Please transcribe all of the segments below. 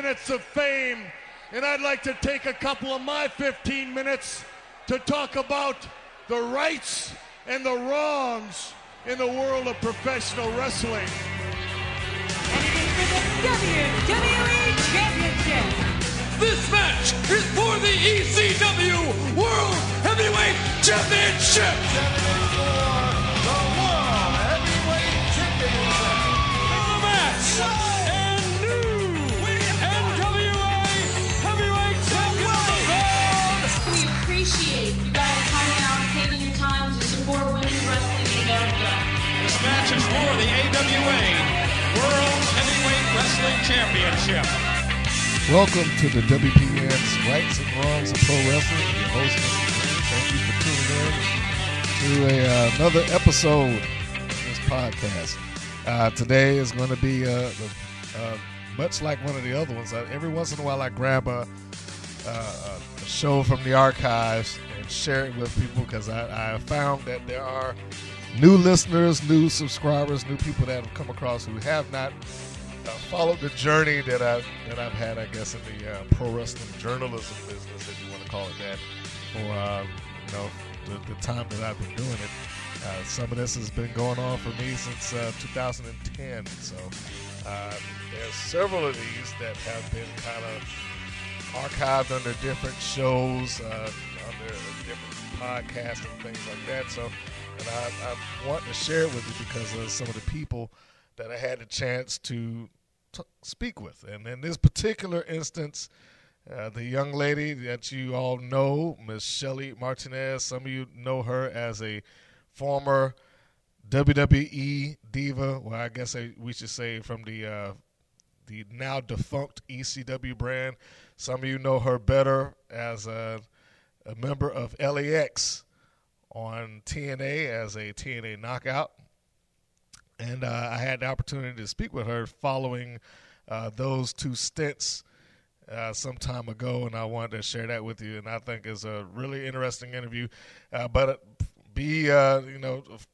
minutes of fame, and I'd like to take a couple of my 15 minutes to talk about the rights and the wrongs in the world of professional wrestling. And it is for the WWE Championship. This match is for the ECW World Heavyweight Championship. The World Heavyweight Championship. The match and new NWA Heavyweight Champion of the world. We appreciate you guys coming out and taking your time to support women's wrestling in America. This match is for the AWA World Heavyweight Wrestling Championship. Welcome to the WPN's Rights and Wrongs of Pro Wrestling. Your host, Mr. Green. Thank you for tuning in to another episode of this podcast. Today is going to be much like one of the other ones. Every once in a while I grab a show from the archives and share it with people because I found that there are new listeners, new subscribers, new people that have come across who have not followed the journey that I've had, I guess, in the pro wrestling journalism business, if you want to call it that, for the time that I've been doing it. Some of this has been going on for me since 2010. So there's several of these that have been kind of archived under different shows, under different podcasts and things like that. So, and I want to share it with you because of some of the people that I had a chance to speak with. And in this particular instance, the young lady that you all know, Miss Shelly Martinez, some of you know her as a former WWE Diva, well, I guess we should say from the now defunct ECW brand. Some of you know her better as a member of LAX on TNA as a TNA knockout. And I had the opportunity to speak with her following those two stints some time ago, and I wanted to share that with you. And I think it's a really interesting interview. But a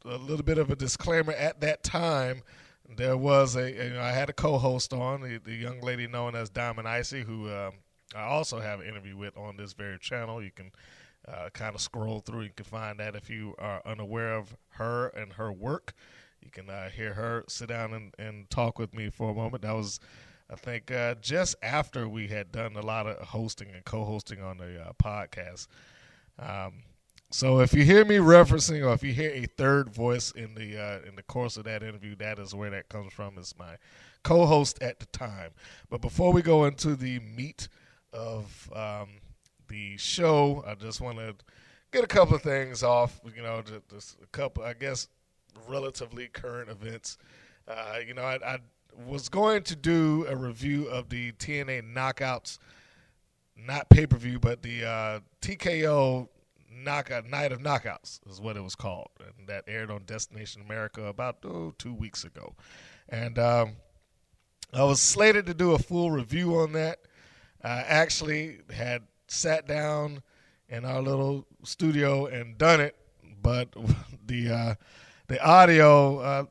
little bit of a disclaimer at that time. There was I had a co-host on, the young lady known as Diamond Icy, who I also have an interview with on this very channel. You can kind of scroll through. You can find that if you are unaware of her and her work. You can hear her sit down and talk with me for a moment. That was, I think, just after we had done a lot of hosting and co-hosting on the podcast. So if you hear me referencing, or if you hear a third voice in the course of that interview, that is where that comes from. It's my co-host at the time. But before we go into the meat of the show, I just want to get a couple of things off. Just a couple, I guess, relatively current events. I was going to do a review of the TNA Knockouts, not pay-per-view, but the TKO Night of Knockouts is what it was called, and that aired on Destination America about 2 weeks ago. And I was slated to do a full review on that. I actually had sat down in our little studio and done it, but the audio,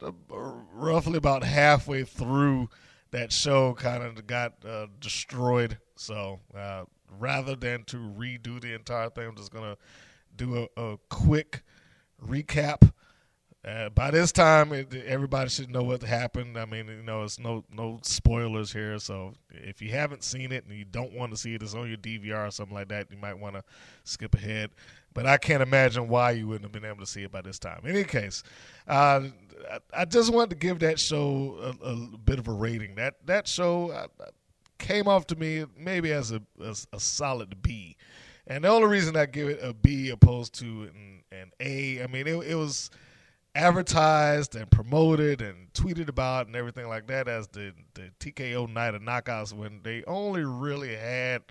roughly about halfway through that show, kind of got destroyed. So rather than to redo the entire thing, I'm just going to do a quick recap. By this time, everybody should know what happened. I mean, it's no spoilers here. So if you haven't seen it and you don't want to see it, it's on your DVR or something like that, you might want to skip ahead. But I can't imagine why you wouldn't have been able to see it by this time. In any case, I just wanted to give that show a bit of a rating. That show came off to me maybe as a solid B. And the only reason I give it a B opposed to an A, I mean, it was advertised and promoted and tweeted about and everything like that as the TKO Night of Knockouts, when they only really had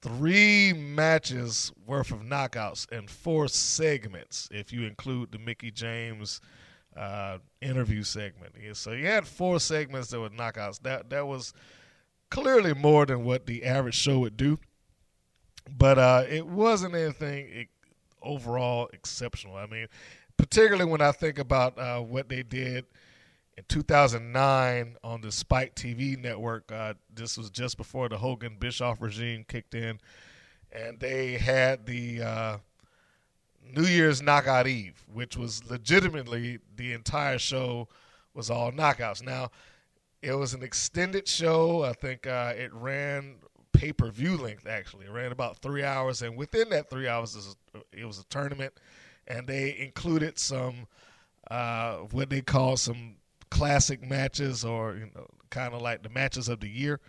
3 matches worth of knockouts and 4 segments if you include the Mickie James interview segment. So you had 4 segments that were knockouts. That was clearly more than what the average show would do, but it wasn't anything overall exceptional. I mean, particularly when I think about what they did in 2009 on the Spike TV network. This was just before the Hogan Bischoff regime kicked in, and they had the New Year's Knockout Eve, which was legitimately the entire show was all knockouts. Now, it was an extended show. I think it ran pay-per-view length, actually. It ran about 3 hours, and within that 3 hours, it was a tournament, and they included some what they call some classic matches, or kind of like the matches of the year,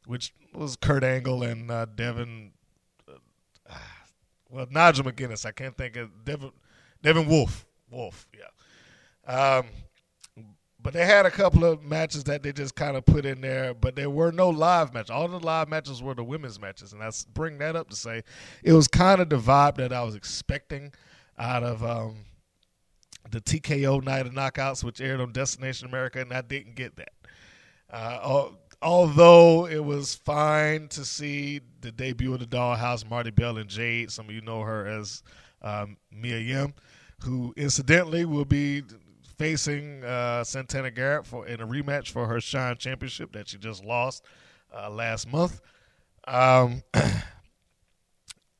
which was Kurt Angle and Nigel McGuinness. I can't think of Devin Wolf, yeah. But they had a couple of matches that they just kind of put in there, but there were no live matches. All the live matches were the women's matches, and I bring that up to say it was kind of the vibe that I was expecting out of the TKO Night of Knockouts, which aired on Destination America, and I didn't get that. Although it was fine to see the debut of the Dollhouse, Marty Bell and Jade. Some of you know her as Mia Yim, who incidentally will be facing Santana Garrett in a rematch for her Shine Championship that she just lost last month.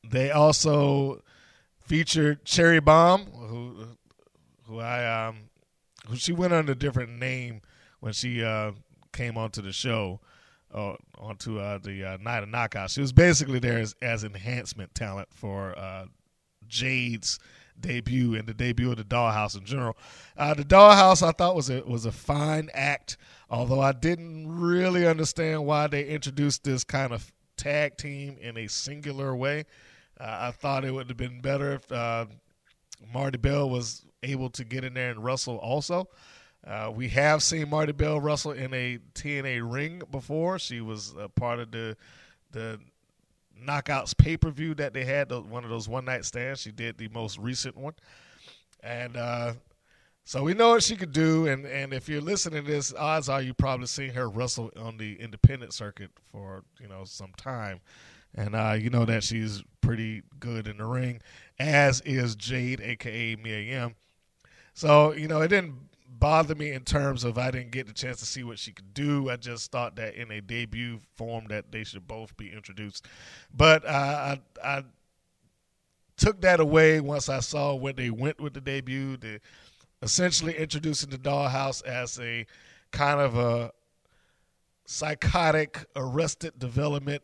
They also featured Cherry Bomb, who she went under a different name when she came onto the show, onto the Night of Knockouts. She was basically there as enhancement talent for Jade's debut and the debut of the Dollhouse in general. The Dollhouse I thought was a fine act, although I didn't really understand why they introduced this kind of tag team in a singular way. I thought it would have been better if Marty Bell was able to get in there and wrestle also. We have seen Marty Bell wrestle in a TNA ring before. She was a part of the Knockouts pay-per-view that they had, one of those one-night stands. She did the most recent one. And so we know what she could do. And if you're listening to this, odds are you probably seen her wrestle on the independent circuit for, some time. And you know that she's pretty good in the ring, as is Jade, a.k.a. Mia Yim. So, it didn't bother me in terms of I didn't get the chance to see what she could do. I just thought that in a debut form that they should both be introduced. But I took that away once I saw where they went with the debut, essentially introducing the Dollhouse as a kind of a psychotic, arrested development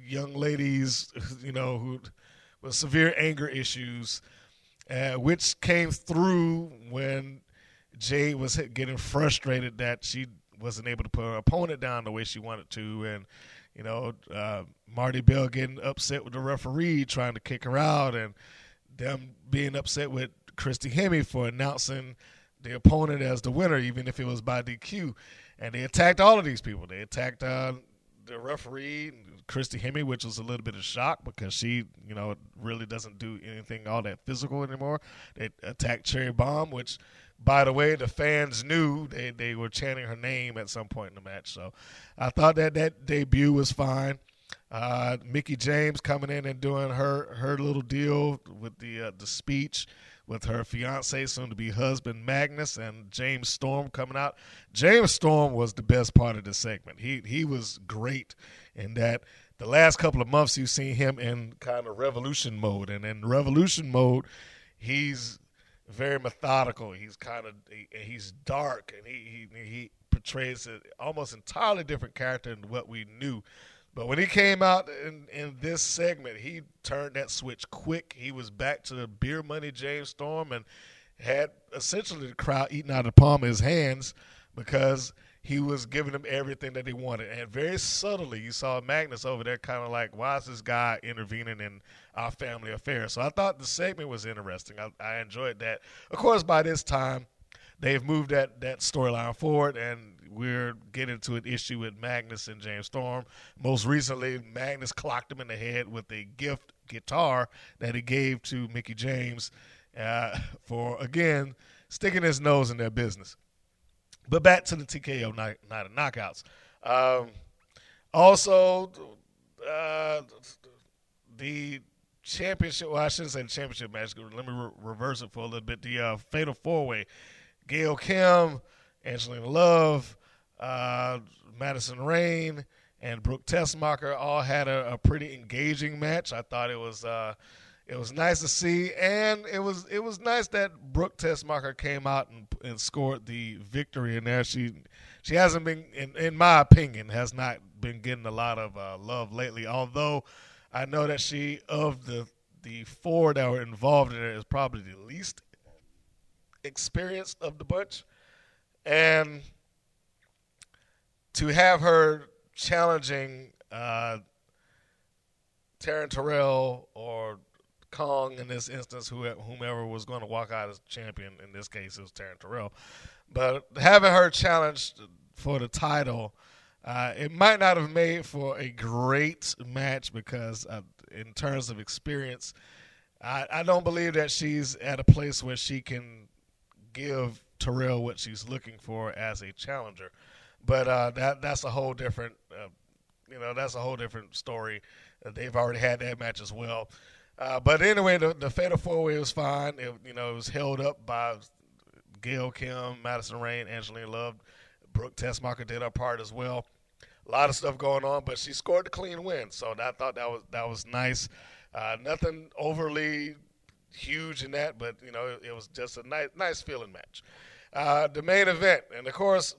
young ladies, who with severe anger issues, which came through when Jade was getting frustrated that she wasn't able to put her opponent down the way she wanted to, and Marty Bell getting upset with the referee trying to kick her out, and them being upset with Christy Hemme for announcing the opponent as the winner, even if it was by DQ. And they attacked all of these people. They attacked the referee, Christy Hemme, which was a little bit of shock because she, really doesn't do anything all that physical anymore. They attacked Cherry Bomb, which, by the way, the fans knew they were chanting her name at some point in the match. So I thought that debut was fine. Mickie James coming in and doing her little deal with the speech with her fiance, soon-to-be husband, Magnus, and James Storm coming out. James Storm was the best part of this segment. He was great in that the last couple of months you've seen him in kind of revolution mode. And in revolution mode, he's very methodical. He's he's dark, and he portrays an almost entirely different character than what we knew. But when he came out in this segment, he turned that switch quick. He was back to the beer money James Storm and had essentially the crowd eating out of the palm of his hands because he was giving them everything that they wanted. And very subtly, you saw Magnus over there kind of like, why is this guy intervening in our family affairs? So I thought the segment was interesting. I enjoyed that. Of course, by this time, they've moved that storyline forward, and we're getting to an issue with Magnus and James Storm. Most recently, Magnus clocked him in the head with a gift guitar that he gave to Mickie James for, again, sticking his nose in their business. But back to the TKO night of knockouts. Also, the championship, well, I shouldn't say the championship match. Let me reverse it for a little bit. The Fatal 4-Way Gail Kim, Angelina Love, Madison Rain, and Brooke Tessmacher all had a pretty engaging match. I thought it was nice to see, and it was nice that Brooke Tessmacher came out and scored the victory in there. She hasn't been, in my opinion, has not been getting a lot of love lately. Although I know that she, of the four that were involved in it, is probably the least experienced of the bunch, and to have her challenging Taryn Terrell or Kong in this instance, whomever was going to walk out as champion, in this case it was Taryn Terrell, but having her challenged for the title, it might not have made for a great match because in terms of experience, I don't believe that she's at a place where she can give Terrell what she's looking for as a challenger. But that's a whole different, that's a whole different story. They've already had that match as well. But anyway, the Fatal 4-Way was fine. It was held up by Gail Kim, Madison Rain, Angelina Love. Brooke Tessmacher did her part as well. A lot of stuff going on, but she scored the clean win. So I thought that was nice. Nothing overly huge in that, but it was just a nice feeling match. The main event, and of course,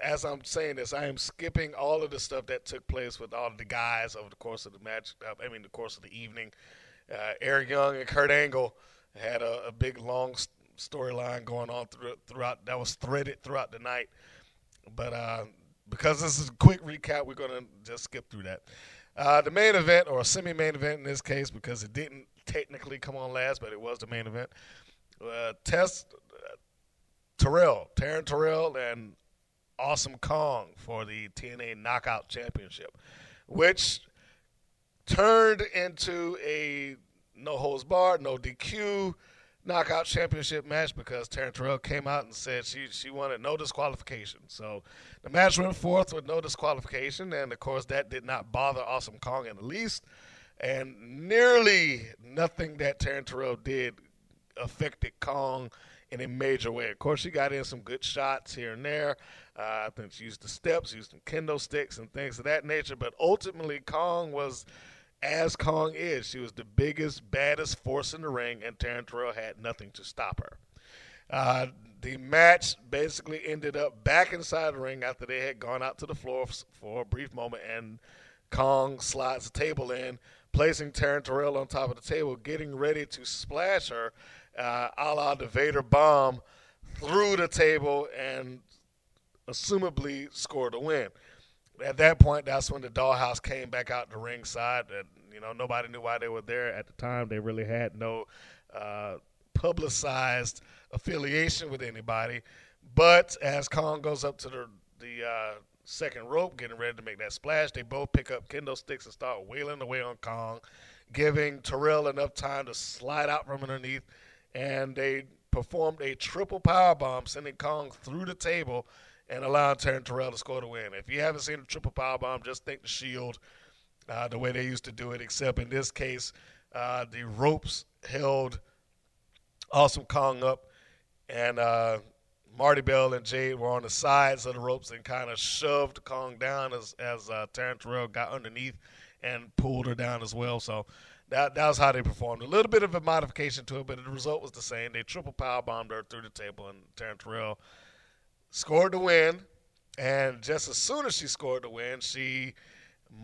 as I'm saying this, I am skipping all of the stuff that took place with all of the guys over the course of the match. The course of the evening. Eric Young and Kurt Angle had a big long storyline going on throughout. That was threaded throughout the night. But because this is a quick recap, we're going to just skip through that. The main event, or a semi-main event in this case, because it didn't technically come on last, but it was the main event. Taryn Terrell, and Awesome Kong for the TNA Knockout Championship, which turned into a no-holds-barred, no DQ Knockout Championship match because Taryn Terrell came out and said she wanted no disqualification. So the match went forth with no disqualification, and, of course, that did not bother Awesome Kong in the least. And nearly nothing that Taryn Terrell did affected Kong in a major way. Of course, she got in some good shots here and there. I think she used the steps, used some kendo sticks and things of that nature. But ultimately, Kong was, as Kong is, she was the biggest, baddest force in the ring, and Taryn Terrell had nothing to stop her. The match basically ended up back inside the ring after they had gone out to the floor for a brief moment, and Kong slides the table in, placing Taryn Terrell on top of the table, getting ready to splash her, a la the Vader bomb, through the table and assumably scored a win. At that point, that's when the Dollhouse came back out the ringside. And, nobody knew why they were there at the time. They really had no publicized affiliation with anybody. But as Kong goes up to the second rope, getting ready to make that splash, they both pick up kendo sticks and start wailing away on Kong, giving Terrell enough time to slide out from underneath. And they performed a triple powerbomb, sending Kong through the table and allowing Taryn Terrell to score the win. If you haven't seen a triple powerbomb, just think the Shield, the way they used to do it, except in this case, the ropes held Awesome Kong up, and Marty Bell and Jade were on the sides of the ropes and kind of shoved Kong down as Taryn Terrell got underneath and pulled her down as well. So that was how they performed. A little bit of a modification to it, but the result was the same. They triple powerbombed her through the table, and Taryn Terrell scored the win. And just as soon as she scored the win, she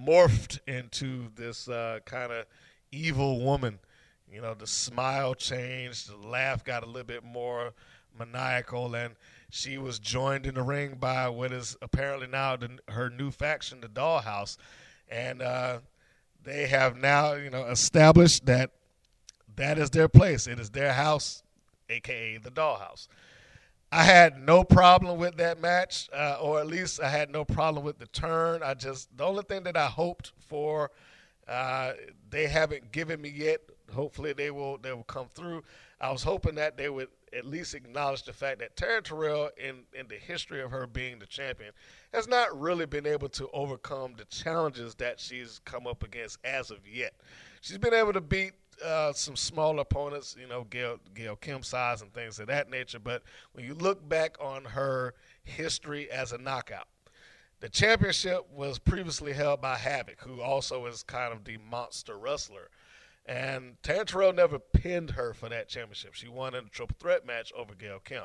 morphed into this kind of evil woman. The smile changed, the laugh got a little bit more maniacal, and she was joined in the ring by what is apparently now her new faction, the Dollhouse. And they have now, established that is their place. It is their house, a.k.a. the Dollhouse. I had no problem with that match, or at least I had no problem with the turn. The only thing that I hoped for, they haven't given me yet. Hopefully they will come through. I was hoping that they would at least acknowledge the fact that Taryn Terrell, in the history of her being the champion, has not really been able to overcome the challenges that she's come up against as of yet. She's been able to beat some smaller opponents, Gail Kim size and things of that nature. But when you look back on her history as a knockout, the championship was previously held by Havoc, who also is kind of the monster wrestler. And Taryn Terrell never pinned her for that championship. She won in a triple threat match over Gail Kim.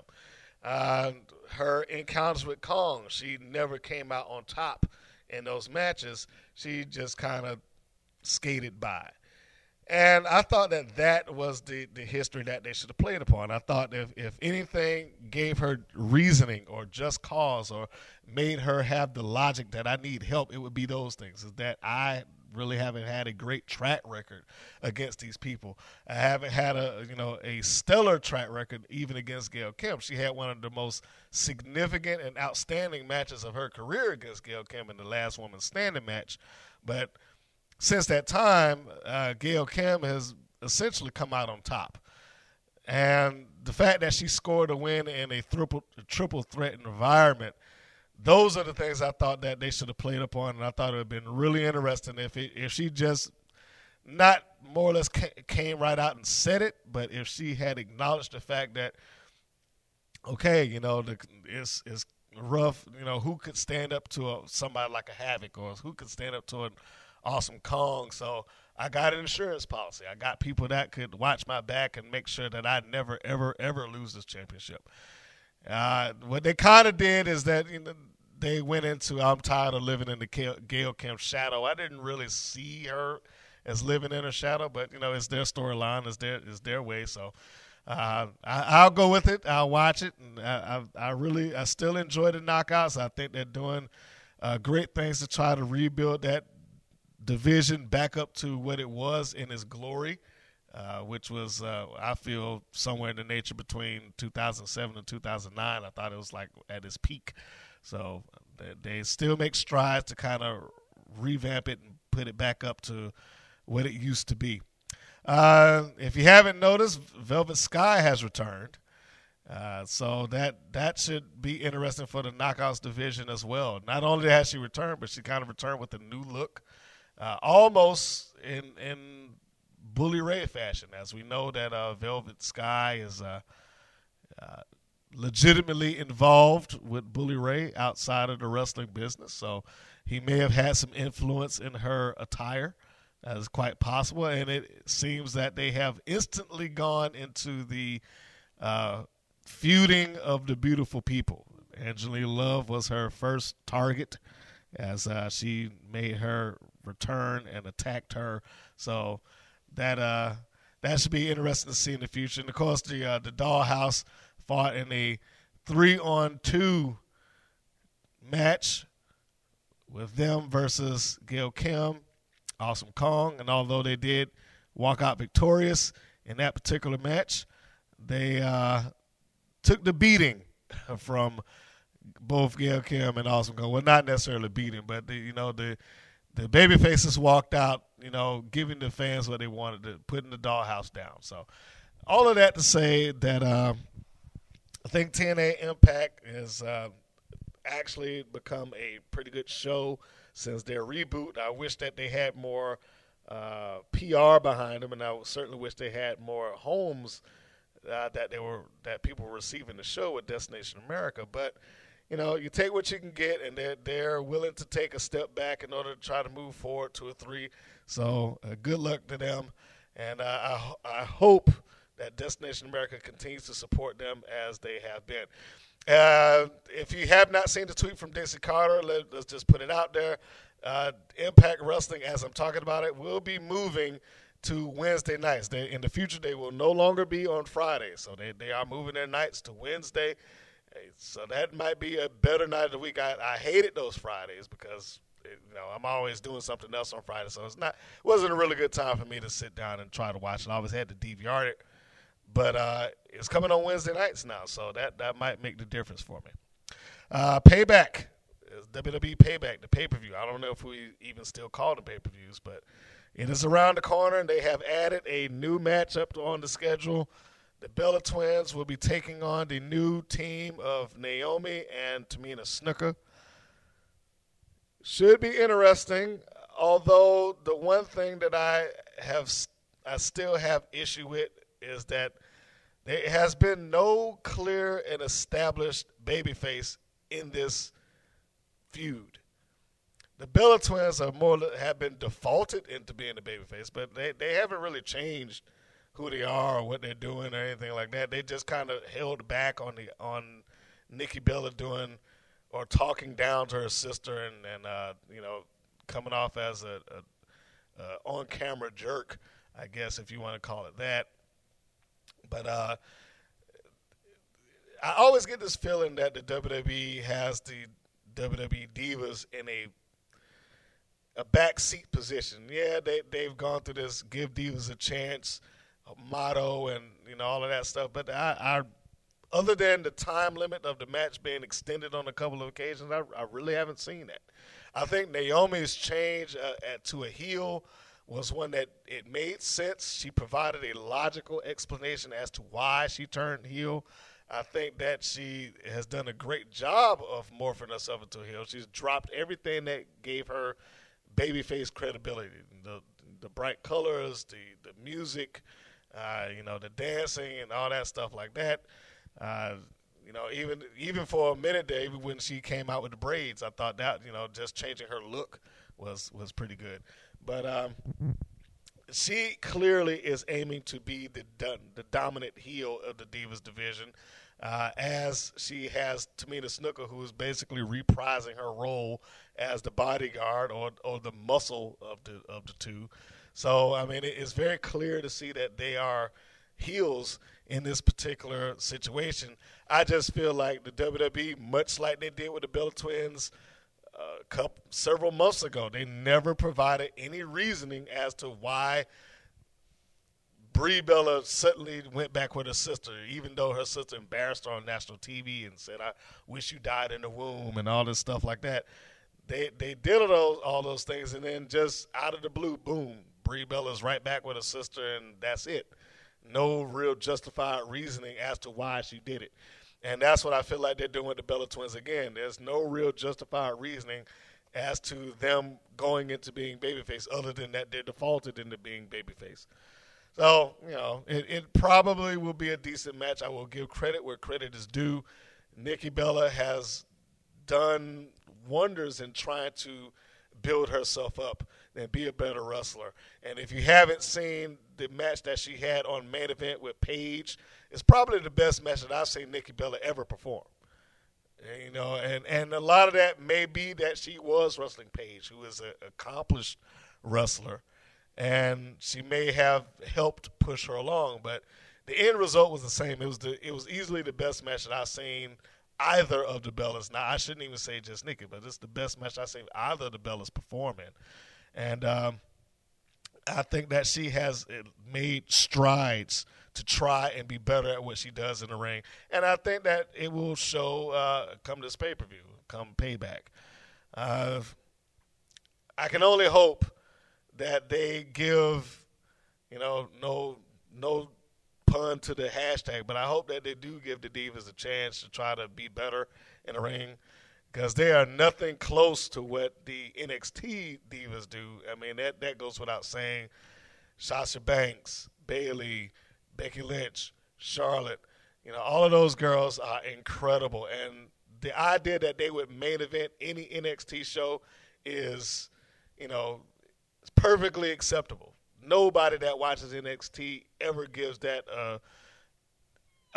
Her encounters with Kong, she never came out on top in those matches. She just kind of skated by. And I thought that was the history that they should have played upon. I thought if anything gave her reasoning or just cause or made her have the logic that I need help, it would be those things. Is that I really haven't had a great track record against these people. I haven't had a stellar track record even against Gail Kim. She had one of the most significant and outstanding matches of her career against Gail Kim in the last woman standing match. But since that time, Gail Kim has essentially come out on top. And the fact that she scored a win in a triple threat environment, those are the things I thought that they should have played upon, and I thought it would have been really interesting if she just not more or less came right out and said it, but if she had acknowledged the fact that, okay, it's rough, who could stand up to somebody like a Havoc, or who could stand up to an Awesome Kong? So I got an insurance policy. I got people that could watch my back and make sure that I never, ever, ever lose this championship. What they kind of did is that they went into, I'm tired of living in the Gail Kim shadow. I didn't really see her as living in her shadow, but it's their storyline, it's their way. So I'll go with it. I'll watch it, and I still enjoy the knockouts. I think they're doing great things to try to rebuild that division back up to what it was in its glory. Which was, I feel, somewhere in the nature between 2007 and 2009. I thought it was like at its peak. So they still make strides to kind of revamp it and put it back up to what it used to be. If you haven't noticed, Velvet Sky has returned. So that should be interesting for the Knockouts division as well. Not only has she returned, but she kind of returned with a new look, almost in Bully Ray fashion, as we know that Velvet Sky is legitimately involved with Bully Ray outside of the wrestling business. So he may have had some influence in her attire. That is quite possible. And it seems that they have instantly gone into the feuding of the beautiful people. Angelina Love was her first target as she made her return and attacked her. So that should be interesting to see in the future. And, of course, the Dollhouse fought in a 3-on-2 match with them versus Gail Kim, Awesome Kong. And although they did walk out victorious in that particular match, they took the beating from both Gail Kim and Awesome Kong. Well, not necessarily beating, but the baby faces walked out, giving the fans what they wanted, putting the Dollhouse down. So all of that to say that I think TNA Impact has actually become a pretty good show since their reboot. I wish that they had more PR behind them, and I certainly wish they had more homes that people were receiving the show with Destination America. But you take what you can get, and they're willing to take a step back in order to try to move forward to a 3. So good luck to them, and I hope that Destination America continues to support them as they have been. If you have not seen the tweet from Dixie Carter, let's just put it out there. Impact Wrestling, as I'm talking about it, will be moving to Wednesday nights. In the future, they will no longer be on Friday. So they are moving their nights to Wednesday. So that might be a better night of the week. I hated those Fridays because I'm always doing something else on Friday. So it wasn't a really good time for me to sit down and try to watch it. I always had to DVR it. But it's coming on Wednesday nights now, so that might make the difference for me. Payback. WWE Payback, the pay-per-view. I don't know if we even still call them pay-per-views, but it is around the corner, and they have added a new matchup on the schedule. The Bella Twins will be taking on the new team of Naomi and Tamina Snuka. Should be interesting, although the one thing that I still have issue with is that there has been no clear and established babyface in this feud. The Bella Twins have been defaulted into being the babyface, but they haven't really changed who they are or what they're doing or anything like that. They just kind of held back on Nikki Bella doing or talking down to her sister and coming off as a on-camera jerk, I guess, if you want to call it that. But I always get this feeling that the WWE has the WWE Divas in a backseat position. Yeah, they've gone through this "Give Divas a Chance" motto and all of that stuff. But I other than the time limit of the match being extended on a couple of occasions, I really haven't seen that. I think Naomi's change to a heel was one that it made sense. She provided a logical explanation as to why she turned heel. I think that she has done a great job of morphing herself into a heel. She's dropped everything that gave her babyface credibility. The bright colors, the music, the dancing and all that stuff like that. Even for a minute there, even when she came out with the braids, I thought that, just changing her look was pretty good. But she clearly is aiming to be the dominant heel of the Divas division, as she has Tamina Snuka, who is basically reprising her role as the bodyguard or the muscle of the two. So, I mean, it's very clear to see that they are heels in this particular situation. I just feel like the WWE, much like they did with the Bella Twins several months ago, they never provided any reasoning as to why Brie Bella suddenly went back with her sister, even though her sister embarrassed her on national TV and said, "I wish you died in the womb," and all this stuff like that. They did all those things, and then just out of the blue, boom, Brie Bella's right back with her sister, and that's it. No real justified reasoning as to why she did it. And that's what I feel like they're doing with the Bella Twins again. There's no real justified reasoning as to them going into being babyface, other than that they're defaulted into being babyface. So, it probably will be a decent match. I will give credit where credit is due. Nikki Bella has done wonders in trying to build herself up and be a better wrestler. And if you haven't seen the match that she had on Main Event with Paige, it's probably the best match that I've seen Nikki Bella ever perform. And a lot of that may be that she was wrestling Paige, who is an accomplished wrestler, and she may have helped push her along. But the end result was the same. It was easily the best match that I've seen either of the Bellas. Now, I shouldn't even say just Nikki, but it's the best match I've seen either of the Bellas perform in. And I think that she has made strides to try and be better at what she does in the ring. And I think that it will show come this pay-per-view, come Payback. I can only hope that they give, no pun to the hashtag, but I hope that they do give the Divas a chance to try to be better in the ring, because they are nothing close to what the NXT Divas do. I mean, that goes without saying. Sasha Banks, Bayley, Becky Lynch, Charlotte, all of those girls are incredible. And the idea that they would main event any NXT show is, it's perfectly acceptable. Nobody that watches NXT ever gives that a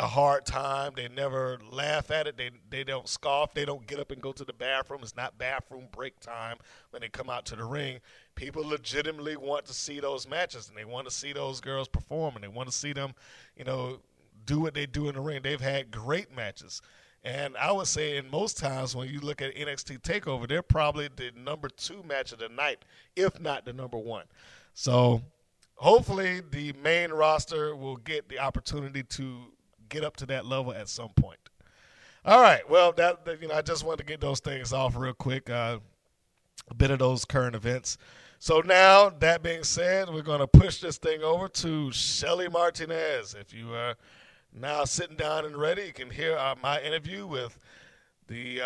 hard time. They never laugh at it. They don't scoff. They don't get up and go to the bathroom. It's not bathroom break time when they come out to the ring. People legitimately want to see those matches, and they want to see those girls perform, and they want to see them, do what they do in the ring. They've had great matches. And I would say in most times when you look at NXT TakeOver, they're probably the number 2 match of the night, if not the number 1. So hopefully the main roster will get the opportunity to get up to that level at some point. All right. Well, I just wanted to get those things off real quick, a bit of those current events. So now, that being said, we're going to push this thing over to Shelly Martinez. If you are now sitting down and ready, you can hear my interview with the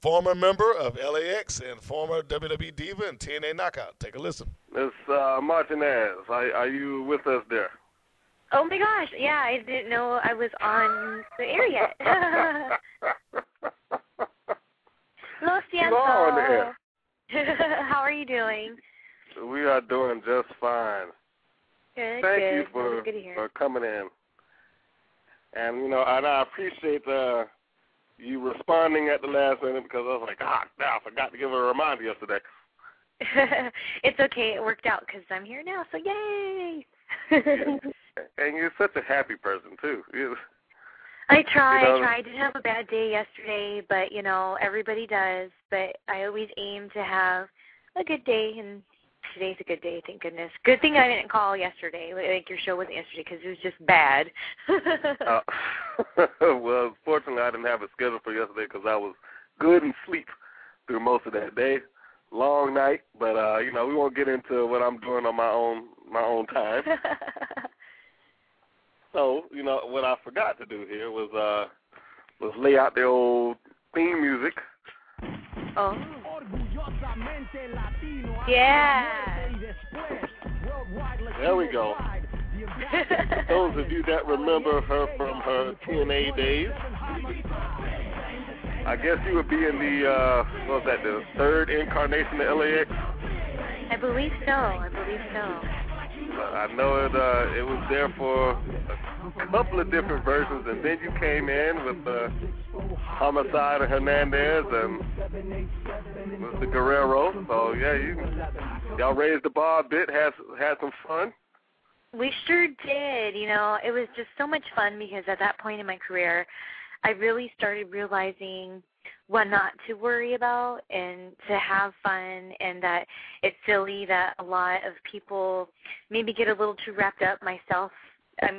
former member of LAX and former WWE Diva and TNA Knockout. Take a listen. Miss Martinez, are you with us there? Oh my gosh, yeah, I didn't know I was on the air yet. Lo siento. You are on the air. How are you doing? We are doing just fine. Good, Thank good. you for coming in. And, and I appreciate you responding at the last minute because I was like, I forgot to give her a reminder yesterday. It's okay. It worked out because I'm here now, so yay. And you're such a happy person, too. I try. I did have a bad day yesterday, but, everybody does. But I always aim to have a good day, and today's a good day, thank goodness. Good thing I didn't call yesterday. Like, your show wasn't yesterday because it was just bad. Well, fortunately, I didn't have it scheduled for yesterday because I was good in sleep through most of that day. Long night, but, we won't get into what I'm doing on my own time. So, what I forgot to do here was lay out the old theme music. Oh. Yeah. There we go. Those of you that remember her from her TNA days, I guess you would be in the, the third incarnation of LAX? I believe so. I know it was there for a couple of different versions, and then you came in with Homicide and Hernandez and with the Guerrero. So, yeah, y'all raised the bar a bit, had some fun. We sure did. It was just so much fun because at that point in my career, I really started realizing what not to worry about and to have fun, and that it's silly that a lot of people maybe get a little too wrapped up, myself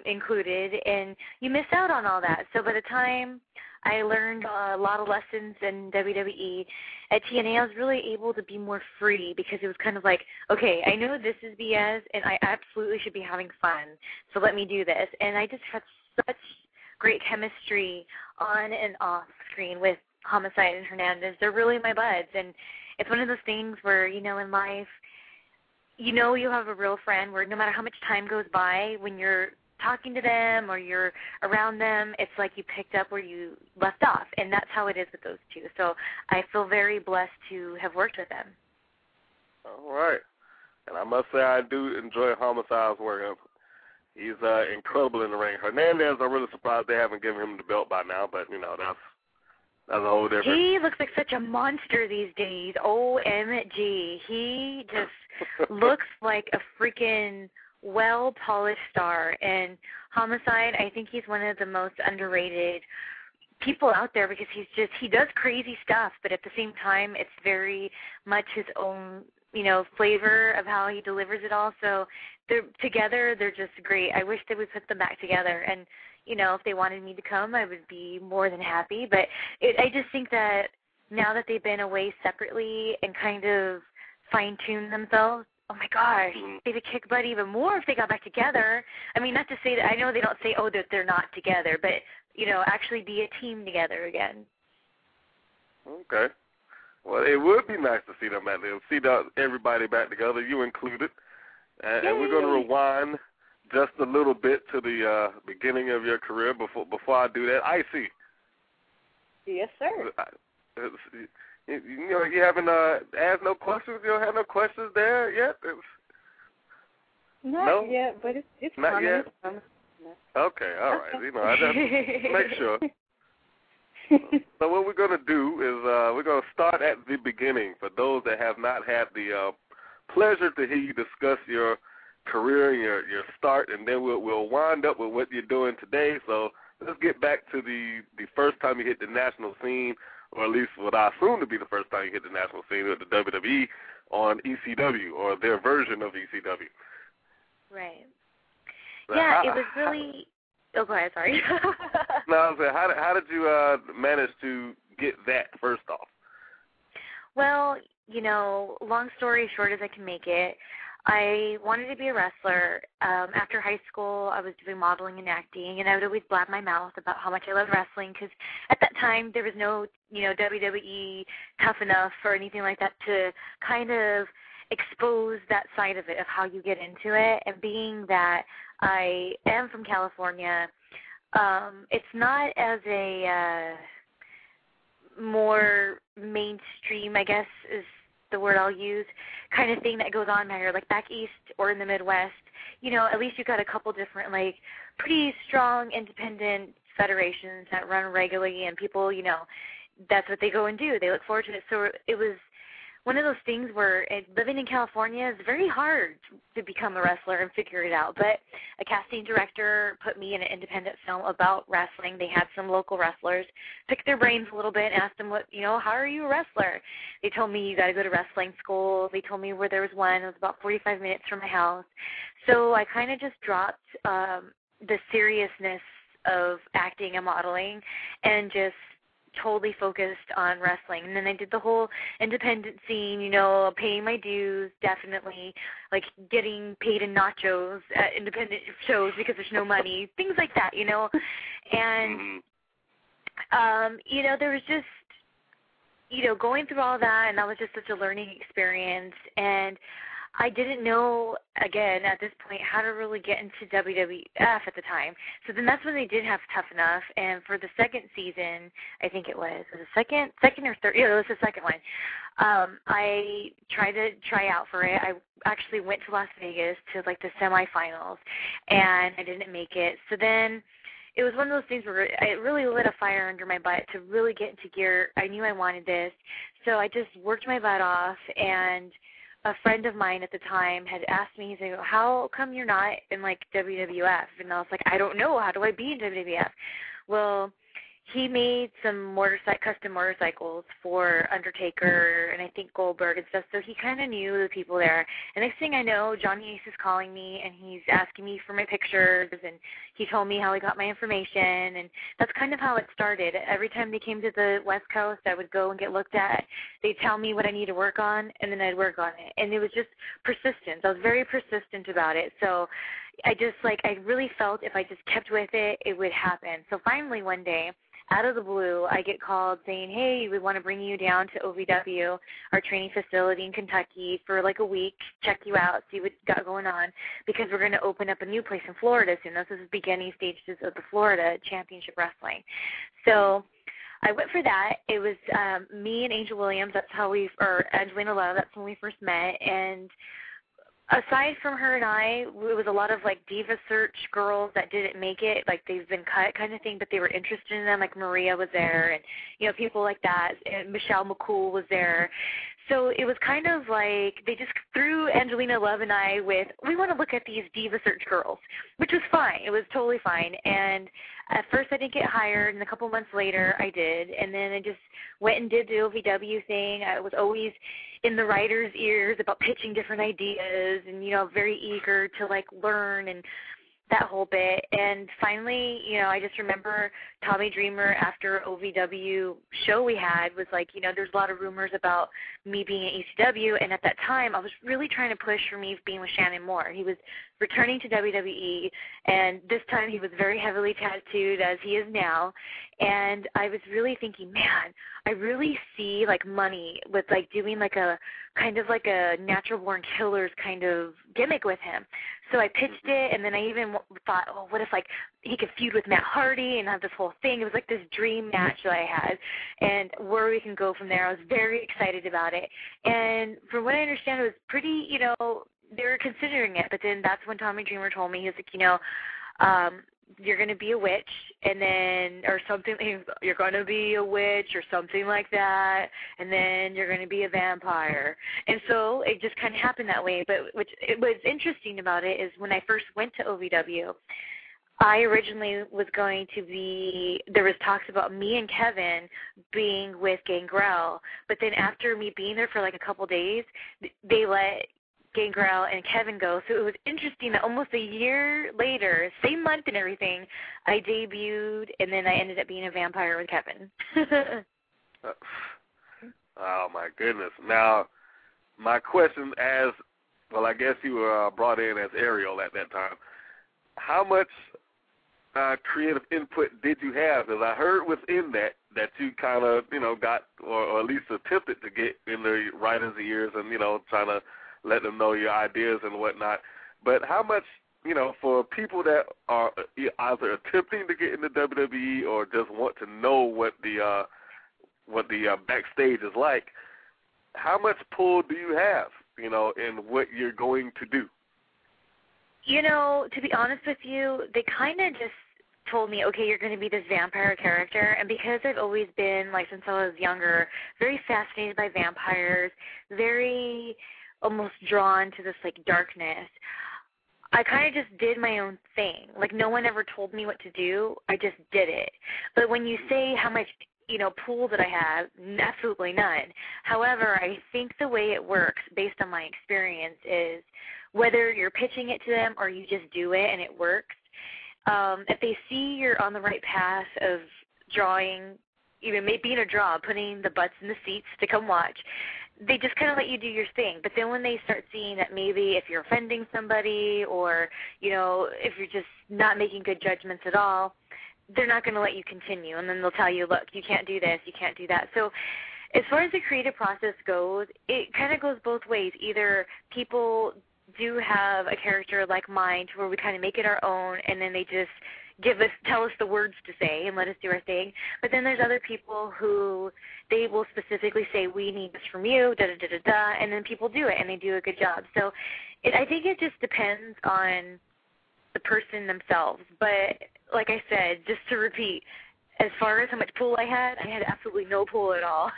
included, and you miss out on all that. So by the time I learned a lot of lessons in WWE at TNA, I was really able to be more free because it was kind of like, okay, I know this is BS, and I absolutely should be having fun, so let me do this. And I just had such great chemistry on and off screen with Homicide and Hernandez. They're really my buds, and it's one of those things where, in life, you have a real friend where no matter how much time goes by, when you're talking to them or you're around them, it's like you picked up where you left off, and that's how it is with those two. So I feel very blessed to have worked with them. All right. And I must say I do enjoy Homicide's work. He's incredible in the ring. Hernandez, I'm really surprised they haven't given him the belt by now, but, that's a whole different. He looks like such a monster these days. OMG. He just looks like a freaking well-polished star. And Homicide, I think he's one of the most underrated people out there because he does crazy stuff, but at the same time, it's very much his own, flavor of how he delivers it all. So together, they're just great. I wish they would put them back together. And, if they wanted me to come, I would be more than happy. But I just think that now that they've been away separately and kind of fine-tuned themselves, oh, my gosh, they would kick butt even more if they got back together. I mean, not to say that, I know they don't say, that they're not together, but, actually be a team together again. Okay. Well, it would be nice to see them back there, see everybody back together, you included. And we're going to rewind just a little bit to the beginning of your career. Before I do that, Icy. Yes, sir. You haven't asked no questions? You don't have no questions there yet? Not yet, but it's not coming. yet? Okay, all right. I just make sure. So what we're going to do is we're going to start at the beginning for those that have not had the pleasure to hear you discuss your career and your start, and then we'll wind up with what you're doing today. So let's get back to the first time you hit the national scene, or at least what I assume to be the first time you hit the national scene with the WWE on ECW, or their version of ECW. Right. Yeah, it was really... Oh, go ahead, sorry. No, I was saying, how did you manage to get that first off? Well, long story short as I can make it, I wanted to be a wrestler. After high school, I was doing modeling and acting, and I would always blab my mouth about how much I loved wrestling because at that time there was no, WWE Tough Enough or anything like that to kind of expose that side of it, of how you get into it. And being that I am from California, it's not as a more mainstream, I guess is the word I'll use, kind of thing that goes on here, like back east or in the Midwest. You know, at least you got a couple different, like, pretty strong independent federations that run regularly, and people, you know, that's what they go and do. They look forward to it. So it was one of those things where living in California is very hard to become a wrestler and figure it out. But a casting director put me in an independent film about wrestling. They had some local wrestlers, picked their brains a little bit, and asked them, what, you know, how are you a wrestler? They told me you got to go to wrestling school. They told me where there was one. It was about 45 minutes from my house. So I kind of just dropped the seriousness of acting and modeling and just totally focused on wrestling. And then I did the whole independent scene, you know, paying my dues, definitely, like getting paid in nachos at independent shows because there's no money, things like that, you know. And, you know, there was just, you know, going through all that, and that was just such a learning experience. And I didn't know, again, at this point, how to really get into WWF at the time. So then that's when they did have Tough Enough. And for the second season, I think it was the second or third? Yeah, it was the second one. I tried to try out for it. I actually went to Las Vegas to, like, the semifinals, and I didn't make it. So then it was one of those things where it really lit a fire under my butt to really get into gear. I knew I wanted this. So I just worked my butt off, and a friend of mine at the time had asked me, he's like, how come you're not in, like, WWF? And I was like, I don't know. How do I be in WWF? Well, he made some custom motorcycles for Undertaker and I think Goldberg and stuff, so he kind of knew the people there. And next thing I know, Johnny Ace is calling me, and he's asking me for my pictures, and he told me how he got my information, and that's kind of how it started. Every time they came to the West Coast, I would go and get looked at. They'd tell me what I need to work on, and then I'd work on it. And it was just persistence. I was very persistent about it. So I really felt if I just kept with it, it would happen. So finally one day, out of the blue, I get called saying, hey, we want to bring you down to OVW, our training facility in Kentucky, for like a week, check you out, see what you got going on, because we're going to open up a new place in Florida soon. This is the beginning stages of the Florida Championship Wrestling. So I went for that. It was me and Angel Williams. That's how or Angelina Love. That's when we first met. And aside from her and I, it was a lot of, like, Diva search girls that didn't make it, like they've been cut kind of thing, but they were interested in them, like Maria was there and, you know, people like that, and Michelle McCool was there. So it was kind of like they just threw Angelina Love and I with, we want to look at these Diva search girls, which was fine. It was totally fine. And at first I didn't get hired, and a couple months later I did. And then I just went and did the OVW thing. I was always in the writer's ears about pitching different ideas and, you know, very eager to, like, learn and that whole bit. And finally, you know, I just remember Tommy Dreamer, after OVW show we had, was like, you know, there's a lot of rumors about me being at ECW, and at that time I was really trying to push for me being with Shannon Moore. He was returning to WWE, and this time he was very heavily tattooed, as he is now, and I was really thinking, man, I really see, like, money with, like, doing, like, a kind of like a Natural Born Killers kind of gimmick with him. So I pitched it, and then I even thought, oh, what if, like, he could feud with Matt Hardy and have this whole thing. It was like this dream match that I had, and where we can go from there. I was very excited about it. And from what I understand, it was pretty, you know, they were considering it, but then that's when Tommy Dreamer told me, he was like, you know, you're going to be a witch, and then, or something, you're going to be a witch or something like that, and then you're going to be a vampire. And so it just kind of happened that way. But what's interesting about it is when I first went to OVW, I originally was going to be, there was talks about me and Kevin being with Gangrel, but then after me being there for like a couple days, they let Gangrel and Kevin go. So it was interesting that almost a year later, same month and everything, I debuted, and then I ended up being a vampire with Kevin. Oh, my goodness. Now, my question as, well, I guess you were brought in as Ariel at that time. How much creative input did you have? Because I heard within that you kind of, you know, got, or at least attempted to get in the writer's ears and, you know, trying to let them know your ideas and whatnot. But how much, for people that are either attempting to get into WWE or just want to know what the backstage is like, how much pull do you have, in what you're going to do? To be honest with you, they kind of just told me, okay, you're going to be this vampire character, and because I've always been, like, since I was younger, very fascinated by vampires, very almost drawn to this, like, darkness, I kind of just did my own thing. Like, no one ever told me what to do. I just did it. But when you say how much, pool that I have, absolutely none. However, I think the way it works, based on my experience, is whether you're pitching it to them or you just do it and it works, if they see you're on the right path of drawing, even being a draw, putting the butts in the seats to come watch, they just kind of let you do your thing. But then when they start seeing that maybe if you're offending somebody or, if you're just not making good judgments at all, they're not going to let you continue. And then they'll tell you, look, you can't do this, you can't do that. So as far as the creative process goes, it kind of goes both ways. Either people do have a character like mine to where we kind of make it our own, and then they just tell us the words to say and let us do our thing. But then there's other people who they will specifically say, we need this from you, da-da-da-da-da, and then people do it, and they do a good job. So I think it just depends on the person themselves. But like I said, just to repeat, as far as how much pull I had absolutely no pull at all.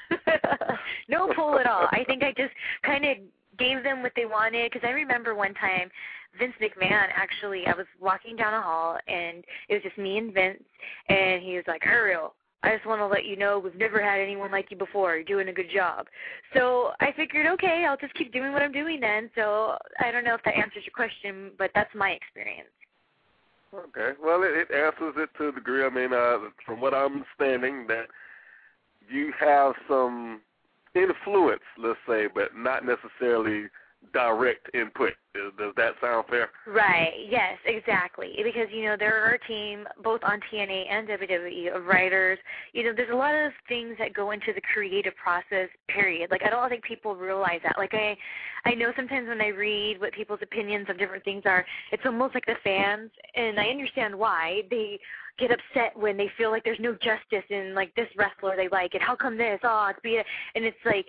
No pull at all. I think I just kind of gave them what they wanted, because I remember one time Vince McMahon, actually, I was walking down a hall, and it was just me and Vince, and he was like, Ariel, I just want to let you know we've never had anyone like you before. You're doing a good job. So I figured, okay, I'll just keep doing what I'm doing then. So I don't know if that answers your question, but that's my experience. Okay. Well, it answers it to a degree. I mean, from what I'm understanding, that you have some influence, let's say, but not necessarily direct input. Does that sound fair? Right. Yes, exactly. Because, there are a team, both on TNA and WWE, of writers. There's a lot of things that go into the creative process, period. Like, I don't think people realize that. Like, I know sometimes when I read what people's opinions of different things are, it's almost like the fans, and I understand why. They get upset when they feel like there's no justice in, like, this wrestler they like, and how come this? Oh, and it's like,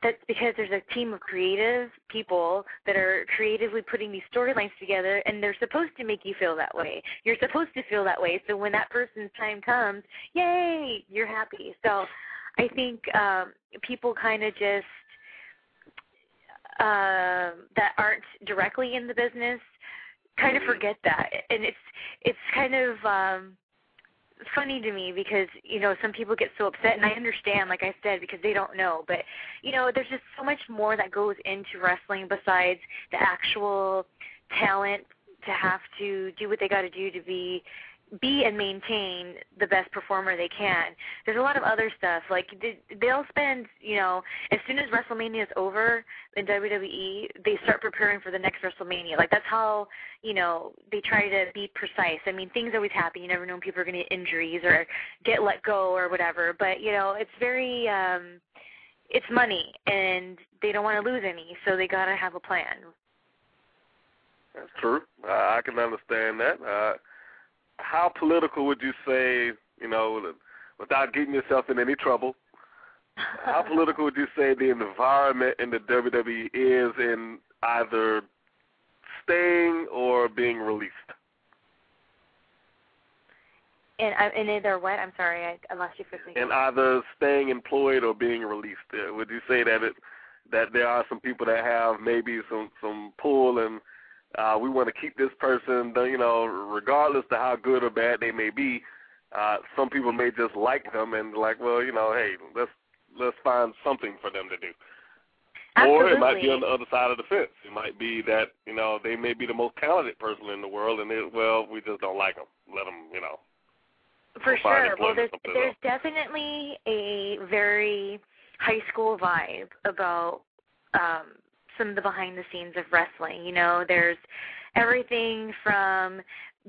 that's because there's a team of creative people that are creatively putting these storylines together, and they're supposed to make you feel that way. You're supposed to feel that way. So when that person's time comes, yay, you're happy. So I think people kind of just that aren't directly in the business kind of forget that. And it's kind of funny to me because, some people get so upset, and I understand, like I said, because they don't know. But, there's just so much more that goes into wrestling besides the actual talent to have to do what they got to do to be and maintain the best performer they can. There's a lot of other stuff. Like, they'll spend, as soon as WrestleMania is over in WWE, they start preparing for the next WrestleMania. Like, that's how, they try to be precise. I mean, things always happen. You never know when people are going to get injuries or get let go or whatever. But, it's very, it's money, and they don't want to lose any, so they got to have a plan. That's true. I can understand that. How political would you say, without getting yourself in any trouble, how political would you say the environment in the WWE is in either staying or being released? In either what? I'm sorry, I lost you for a second. In either staying employed or being released. Would you say that that there are some people that have maybe some pull and we want to keep this person, regardless of how good or bad they may be. Some people may just like them and like, well, hey, let's find something for them to do. Absolutely. Or it might be on the other side of the fence. It might be that, they may be the most talented person in the world, and we just don't like them. Let them, For sure. Well, there's definitely a very high school vibe about some of the behind the scenes of wrestling. There's everything from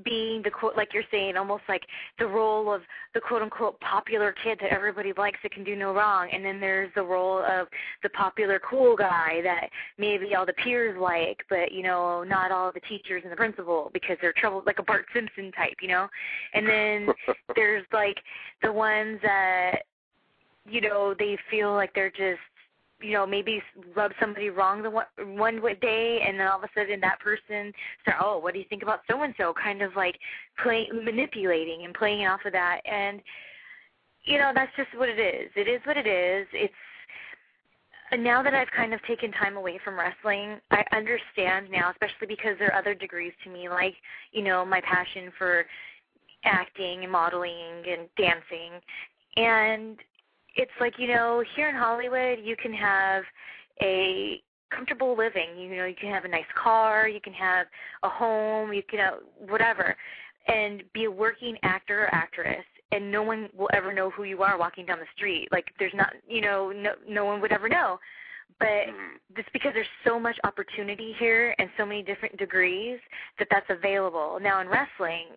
being the quote, like you're saying, almost like the role of the quote-unquote popular kid that everybody likes that can do no wrong, and then there's the role of the popular cool guy that maybe all the peers like, but, you know, not all the teachers and the principal because they're trouble, like a Bart Simpson type, you know? And then there's, like, the ones that, you know, they feel like they're just, you know, maybe rub somebody wrong the one day, and then all of a sudden that person starts, oh, what do you think about so-and-so, kind of like manipulating and playing off of that. And, you know, that's just what it is. It is what it is. It's now that I've kind of taken time away from wrestling, I understand now, especially because there are other degrees to me, like, you know, my passion for acting and modeling and dancing. And it's like, you know, here in Hollywood, you can have a comfortable living. You know, you can have a nice car, you can have a home, you can whatever, and be a working actor or actress, and no one will ever know who you are walking down the street. Like, there's not, you know, no one would ever know. But just because there's so much opportunity here and so many different degrees that's available. Now in wrestling,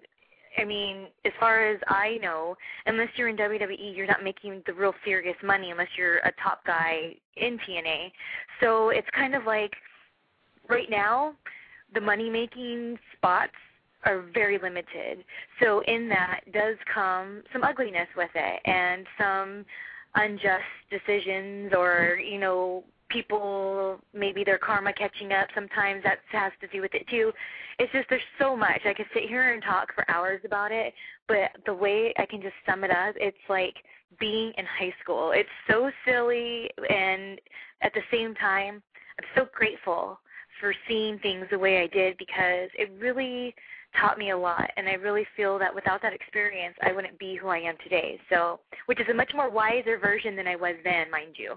I mean, as far as I know, unless you're in WWE, you're not making the real serious money unless you're a top guy in TNA. So it's kind of like right now, the money-making spots are very limited. So in that does come some ugliness with it and some unjust decisions or, you know, people, maybe their karma catching up. Sometimes that has to do with it too. It's just there's so much. I could sit here and talk for hours about it, but the way I can just sum it up, it's like being in high school. It's so silly, and at the same time, I'm so grateful for seeing things the way I did because it really taught me a lot, and I really feel that without that experience, I wouldn't be who I am today. So, which is a much more wiser version than I was then, mind you.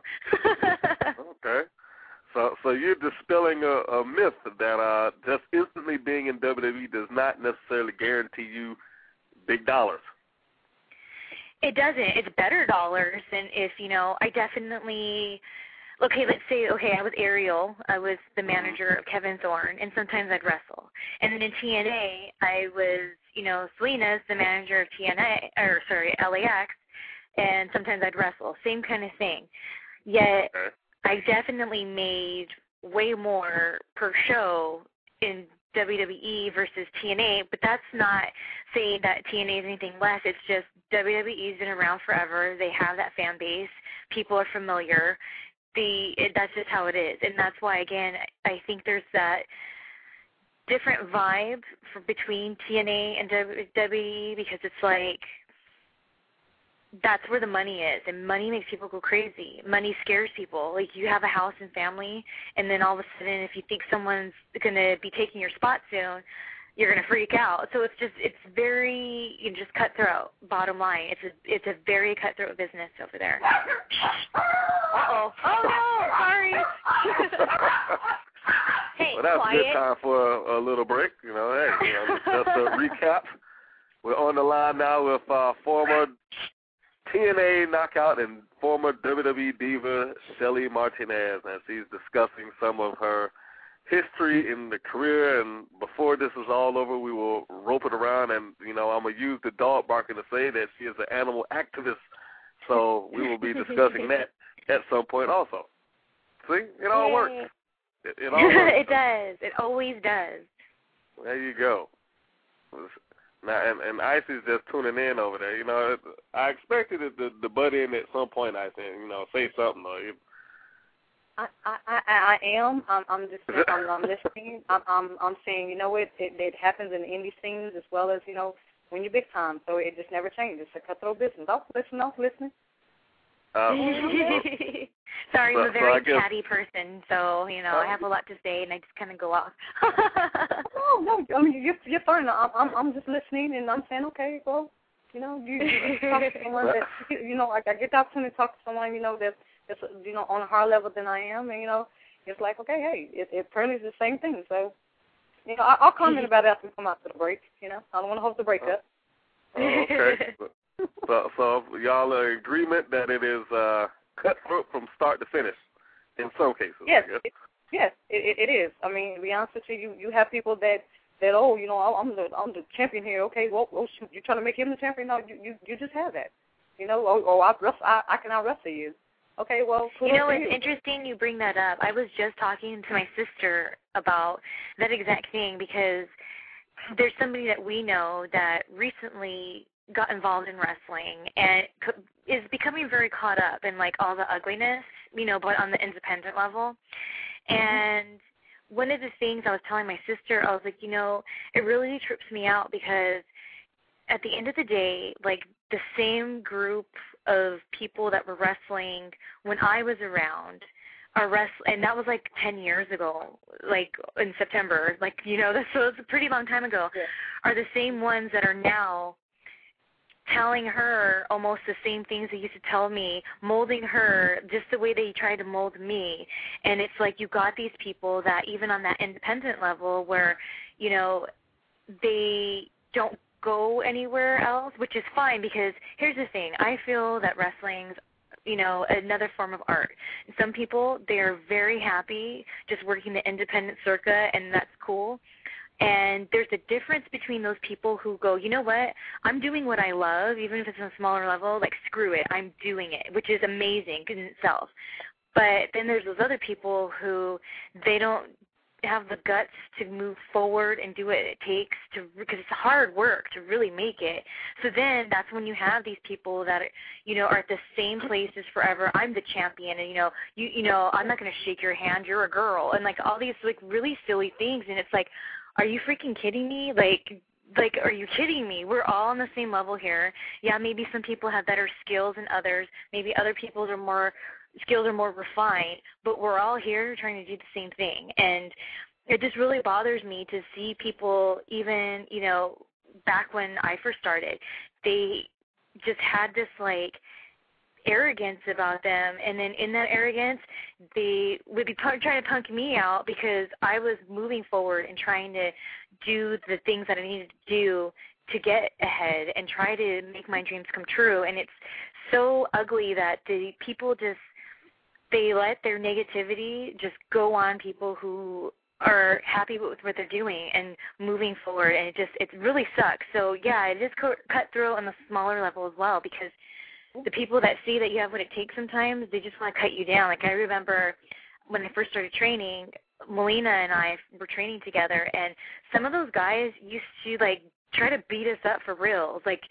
Okay. So you're dispelling a myth that just instantly being in WWE does not necessarily guarantee you big dollars. It doesn't. It's better dollars than if, you know, I definitely, okay, let's say, okay, I was Ariel. I was the manager of Kevin Thorne, and sometimes I'd wrestle. And then in TNA, I was, you know, Selena's the manager of LAX, and sometimes I'd wrestle. Same kind of thing. Yet I definitely made way more per show in WWE versus TNA, but that's not saying that TNA is anything less. It's just WWE's been around forever. They have that fan base. People are familiar. That's just how it is. And that's why, again, I think there's that different vibe between TNA and WWE because it's like that's where the money is, and money makes people go crazy. Money scares people. Like, you have a house and family, and then all of a sudden, if you think someone's going to be taking your spot soon, you're going to freak out. So it's very, you know, just cutthroat, bottom line. It's a very cutthroat business over there. Uh-oh. Oh, no, sorry. Hey, well, that's quiet. a good time for a little break. You know, hey, you know, just a recap. We're on the line now with former TNA knockout and former WWE Diva Shelly Martinez, and she's discussing some of her history in the career. And before this is all over, we will rope it around, and, you know, I'm going to use the dog barking to say that she is an animal activist, so we will be discussing that at some point also. See? It all works. It all works. It does. It always does. There you go. Now, and Icy's just tuning in over there. You know, I expected it to butt in at some point, I think, you know, say something. I am. I'm just I'm listening. I'm saying, you know what, it happens in the indie scenes as well as, you know, when you're big time. So it just never changes. It's a cutthroat business. Oh, listening. Sorry, I'm a very chatty person, so, you know, I have a lot to say, and I just kind of go off. No, I mean, you're fine. I'm just listening, and I'm saying, okay, well, you know, you talk to someone that, you know, like I get the opportunity to talk to someone, you know, that's, you know, on a higher level than I am, and, you know, it's like, okay, hey, it apparently is the same thing. So, you know, I'll comment about it after we come out to the break, you know. I don't want to hold the break up. Okay. So y'all are in agreement that it is cutthroat from start to finish in some cases. Yes, I guess. Yes, it is. I mean, to be honest with you, you have people that that, oh, you know, I'm the champion here. Okay, well, shoot, you're trying to make him the champion? No, you just have that. You know, I can out wrestle you. Okay, well, you know, it's interesting you bring that up. I was just talking to my sister about that exact thing because there's somebody that we know that recently got involved in wrestling and is becoming very caught up in, like, all the ugliness, you know, but on the independent level. And one of the things I was telling my sister, I was like, you know, it really trips me out because at the end of the day, like, the same group of people that were wrestling when I was around and that was like 10 years ago, like in September, like, you know, so it's a pretty long time ago, are the same ones that are now telling her almost the same things they used to tell me, molding her just the way they tried to mold me. And it's like you got these people that even on that independent level where, you know, they don't go anywhere else, which is fine because here's the thing. I feel that wrestling's, you know, another form of art. Some people, they are very happy just working the independent circuit, and that's cool. And there's a difference between those people who go, you know what, I'm doing what I love, even if it's on a smaller level, like screw it, I'm doing it, which is amazing in itself. But then there's those other people who they don't have the guts to move forward and do what it takes to, because it's hard work to really make it. So then that's when you have these people that, you know, are at the same places forever. I'm the champion, and you know, I'm not going to shake your hand. You're a girl, and like all these like really silly things. And it's like, are you freaking kidding me? Like, are you kidding me? We're all on the same level here. Yeah, maybe some people have better skills than others. Maybe other people's are more skills are more refined, but we're all here trying to do the same thing. And it just really bothers me to see people, even, you know, back when I first started, they just had this, like, arrogance about them. And then in that arrogance, they would be trying to punk me out because I was moving forward and trying to do the things that I needed to do to get ahead and try to make my dreams come true. And it's so ugly that the people just, they let their negativity just go on people who are happy with what they're doing and moving forward, and it really sucks. So, yeah, it is cutthroat on the smaller level as well because the people that see that you have what it takes sometimes, they just want to cut you down. Like, I remember when I first started training, Melina and I were training together, and some of those guys used to, like, try to beat us up for real. Like,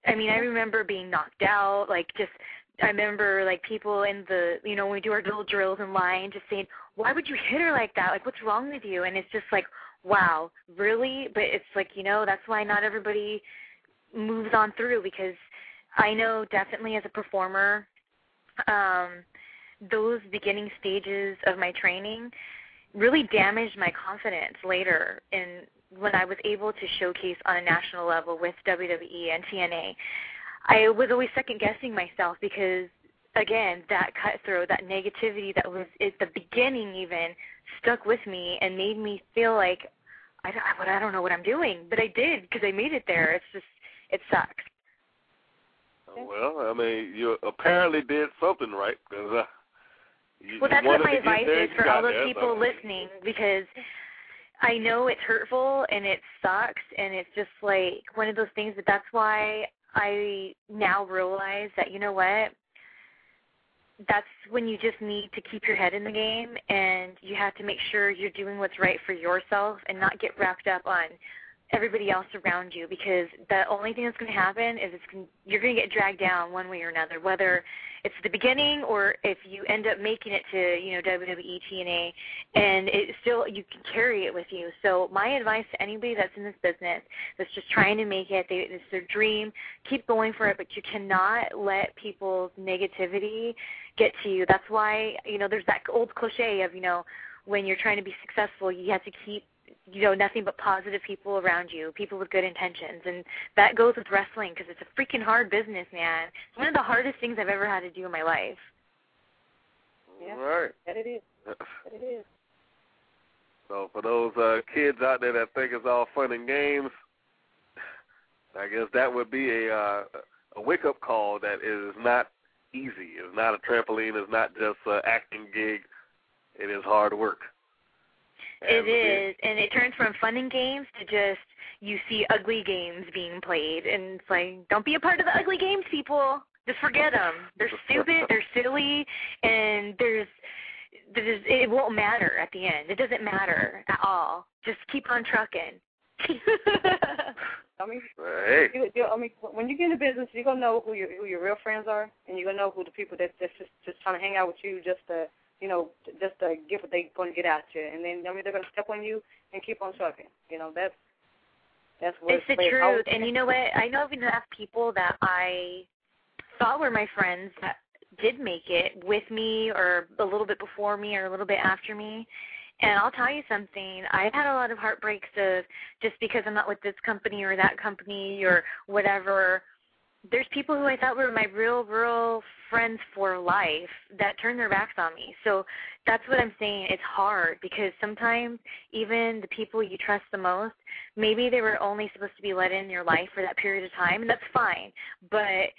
I mean, I remember being knocked out, like, just – I remember, like, people in the, you know, when we do our little drills in line, just saying, why would you hit her like that? Like, what's wrong with you? And it's just like, wow, really? But it's like, you know, that's why not everybody moves on through, because I know definitely as a performer, those beginning stages of my training really damaged my confidence later in when I was able to showcase on a national level with WWE and TNA. I was always second-guessing myself because, again, that cutthroat, that negativity that was at the beginning even stuck with me and made me feel like I don't know what I'm doing. But I did because I made it there. It's just, it sucks. Well, I mean, you apparently did something right. Cause, well, that's what my advice is for all those people listening, because I know it's hurtful and it sucks and it's just like one of those things, but that's why I now realize that, you know what, that's when you just need to keep your head in the game, and you have to make sure you're doing what's right for yourself and not get wrapped up on everybody else around you, because the only thing that's going to happen is you're going to get dragged down one way or another, whether it's the beginning or if you end up making it to, you know, WWE, TNA, and it still, you can carry it with you. So my advice to anybody that's in this business that's just trying to make it, it's their dream, keep going for it, but you cannot let people's negativity get to you. That's why, you know, there's that old cliche of, you know, when you're trying to be successful, you have to keep, you know, nothing but positive people around you, people with good intentions. And that goes with wrestling because it's a freaking hard business, man. It's one of the hardest things I've ever had to do in my life. Yeah, right. That it is. That it is. So for those kids out there that think it's all fun and games, I guess that would be a wake-up call that it is not easy. It's not a trampoline. It's not just an acting gig. It is hard work. It is, and it turns from fun and games to just you see ugly games being played, and it's like, don't be a part of the ugly games, people. Just forget them. They're stupid, they're silly, and it won't matter at the end. It doesn't matter at all. Just keep on trucking. I mean, hey. When you get into business, you're gonna know who your real friends are, and you're gonna know who the people that's just trying to hang out with you just to get what they're going to get out of you, and then they're gonna step on you and keep on trucking. That's what it's the truth. And you know what? I know of enough people that I thought were my friends that did make it with me, or a little bit before me, or a little bit after me. And I'll tell you something, I've had a lot of heartbreaks of just because I'm not with this company or that company or whatever. There's people who I thought were my real friends for life that turned their backs on me. So that's what I'm saying. It's hard because sometimes even the people you trust the most, maybe they were only supposed to be let in your life for that period of time, and that's fine. But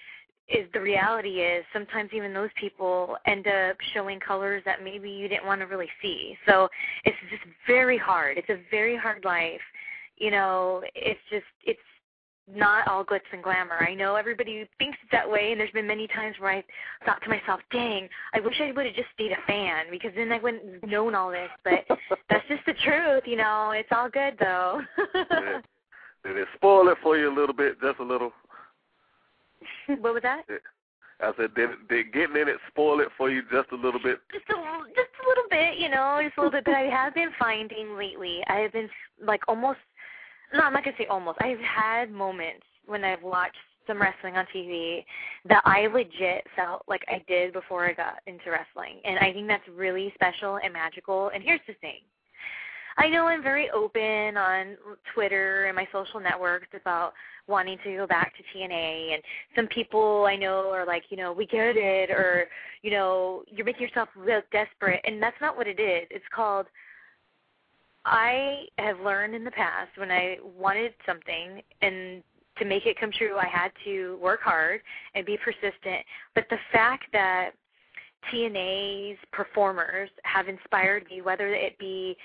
the reality is sometimes even those people end up showing colors that maybe you didn't want to really see. So it's just very hard. It's a very hard life. It's not all glitz and glamour. I know everybody thinks it's that way, and there's been many times where I thought to myself, dang, I wish I would have just stayed a fan because then I wouldn't have known all this. But that's just the truth, It's all good, though. Did it spoil it for you a little bit, just a little? What was that? I said, did getting in it spoil it for you just a little bit? Just a little bit, just a little bit. But I have been finding lately, I have been almost, no, I'm not going to say almost. I've had moments when I've watched some wrestling on TV that I legit felt like I did before I got into wrestling. And I think that's really special and magical. And here's the thing. I know I'm very open on Twitter and my social networks about wanting to go back to TNA, and some people I know are like, we get it, or, you're making yourself real desperate, and that's not what it is. It's called, I have learned in the past when I wanted something, and to make it come true, I had to work hard and be persistent, but the fact that TNA's performers have inspired me, whether it be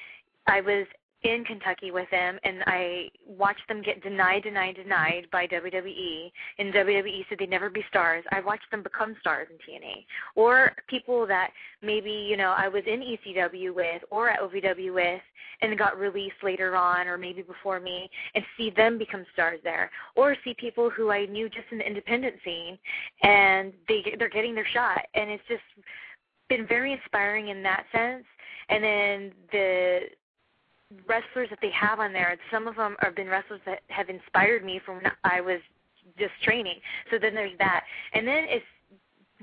I was in Kentucky with them, and I watched them get denied by WWE, and WWE said they'd never be stars. I watched them become stars in TNA. Or people that maybe, I was in ECW with or at OVW with and got released later on or maybe before me, and see them become stars there. Or see people who I knew just in the independent scene, and they're getting their shot. And it's just been very inspiring in that sense. And then the wrestlers that they have on there, some of them have been wrestlers that have inspired me from when I was just training. So then there's that. And then it's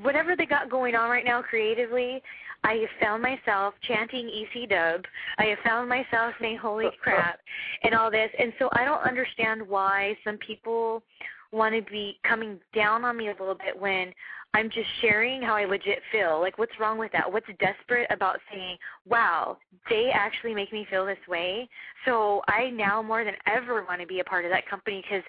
whatever they got going on right now creatively, I have found myself chanting EC Dub. I have found myself saying holy crap and all this. And so I don't understand why some people want to be coming down on me a little bit when I'm just sharing how I legit feel. Like, what's wrong with that? What's desperate about saying, wow, they actually make me feel this way? So I now more than ever want to be a part of that company because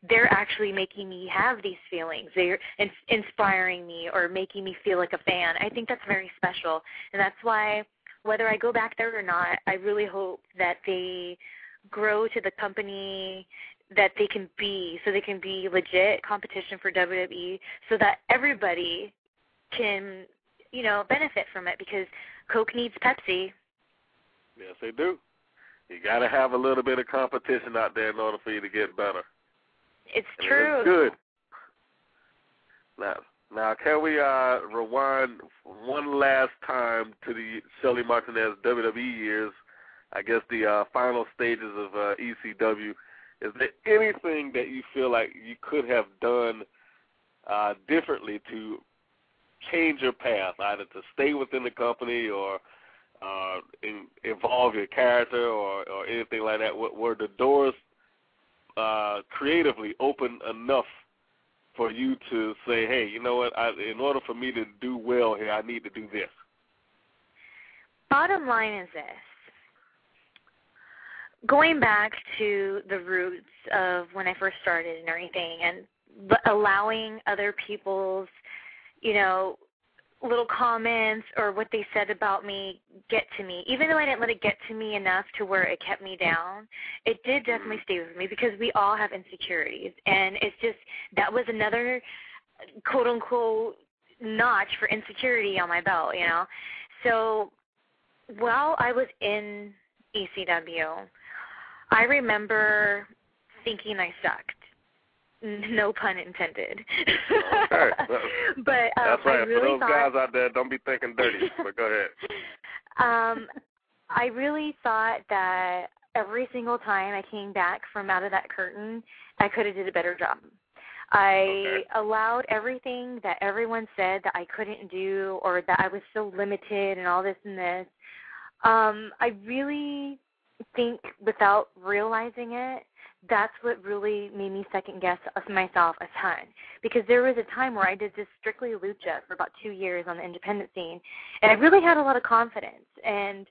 they're actually making me have these feelings. They're inspiring me or making me feel like a fan. I think that's very special. And that's why whether I go back there or not, I really hope that they grow to the company that they can be, so they can be legit competition for WWE, so that everybody can, benefit from it, because Coke needs Pepsi. Yes, they do. You got to have a little bit of competition out there in order for you to get better. It's true. It's good. Now, can we rewind one last time to the Shelly Martinez WWE years? I guess the final stages of ECW. Is there anything that you feel like you could have done differently to change your path, either to stay within the company or evolve your character or anything like that? Were the doors creatively open enough for you to say, hey, you know what, in order for me to do well here, I need to do this? Bottom line is this. Going back to the roots of when I first started and everything, and allowing other people's, little comments or what they said about me get to me. Even though I didn't let it get to me enough to where it kept me down, it did definitely stay with me because we all have insecurities. And it's just, that was another quote-unquote notch for insecurity on my belt, you know. So while I was in ECW, I remember thinking I sucked. No pun intended. Okay. But that's right. I really For those guys out there, don't be thinking dirty. But go ahead. I really thought that every single time I came back from out of that curtain, I could have did a better job. I allowed everything that everyone said that I couldn't do or that I was so limited and all this and this. I really think without realizing it, that's what really made me second-guess myself a ton. Because there was a time where I did just strictly lucha for about 2 years on the independent scene, and I really had a lot of confidence. And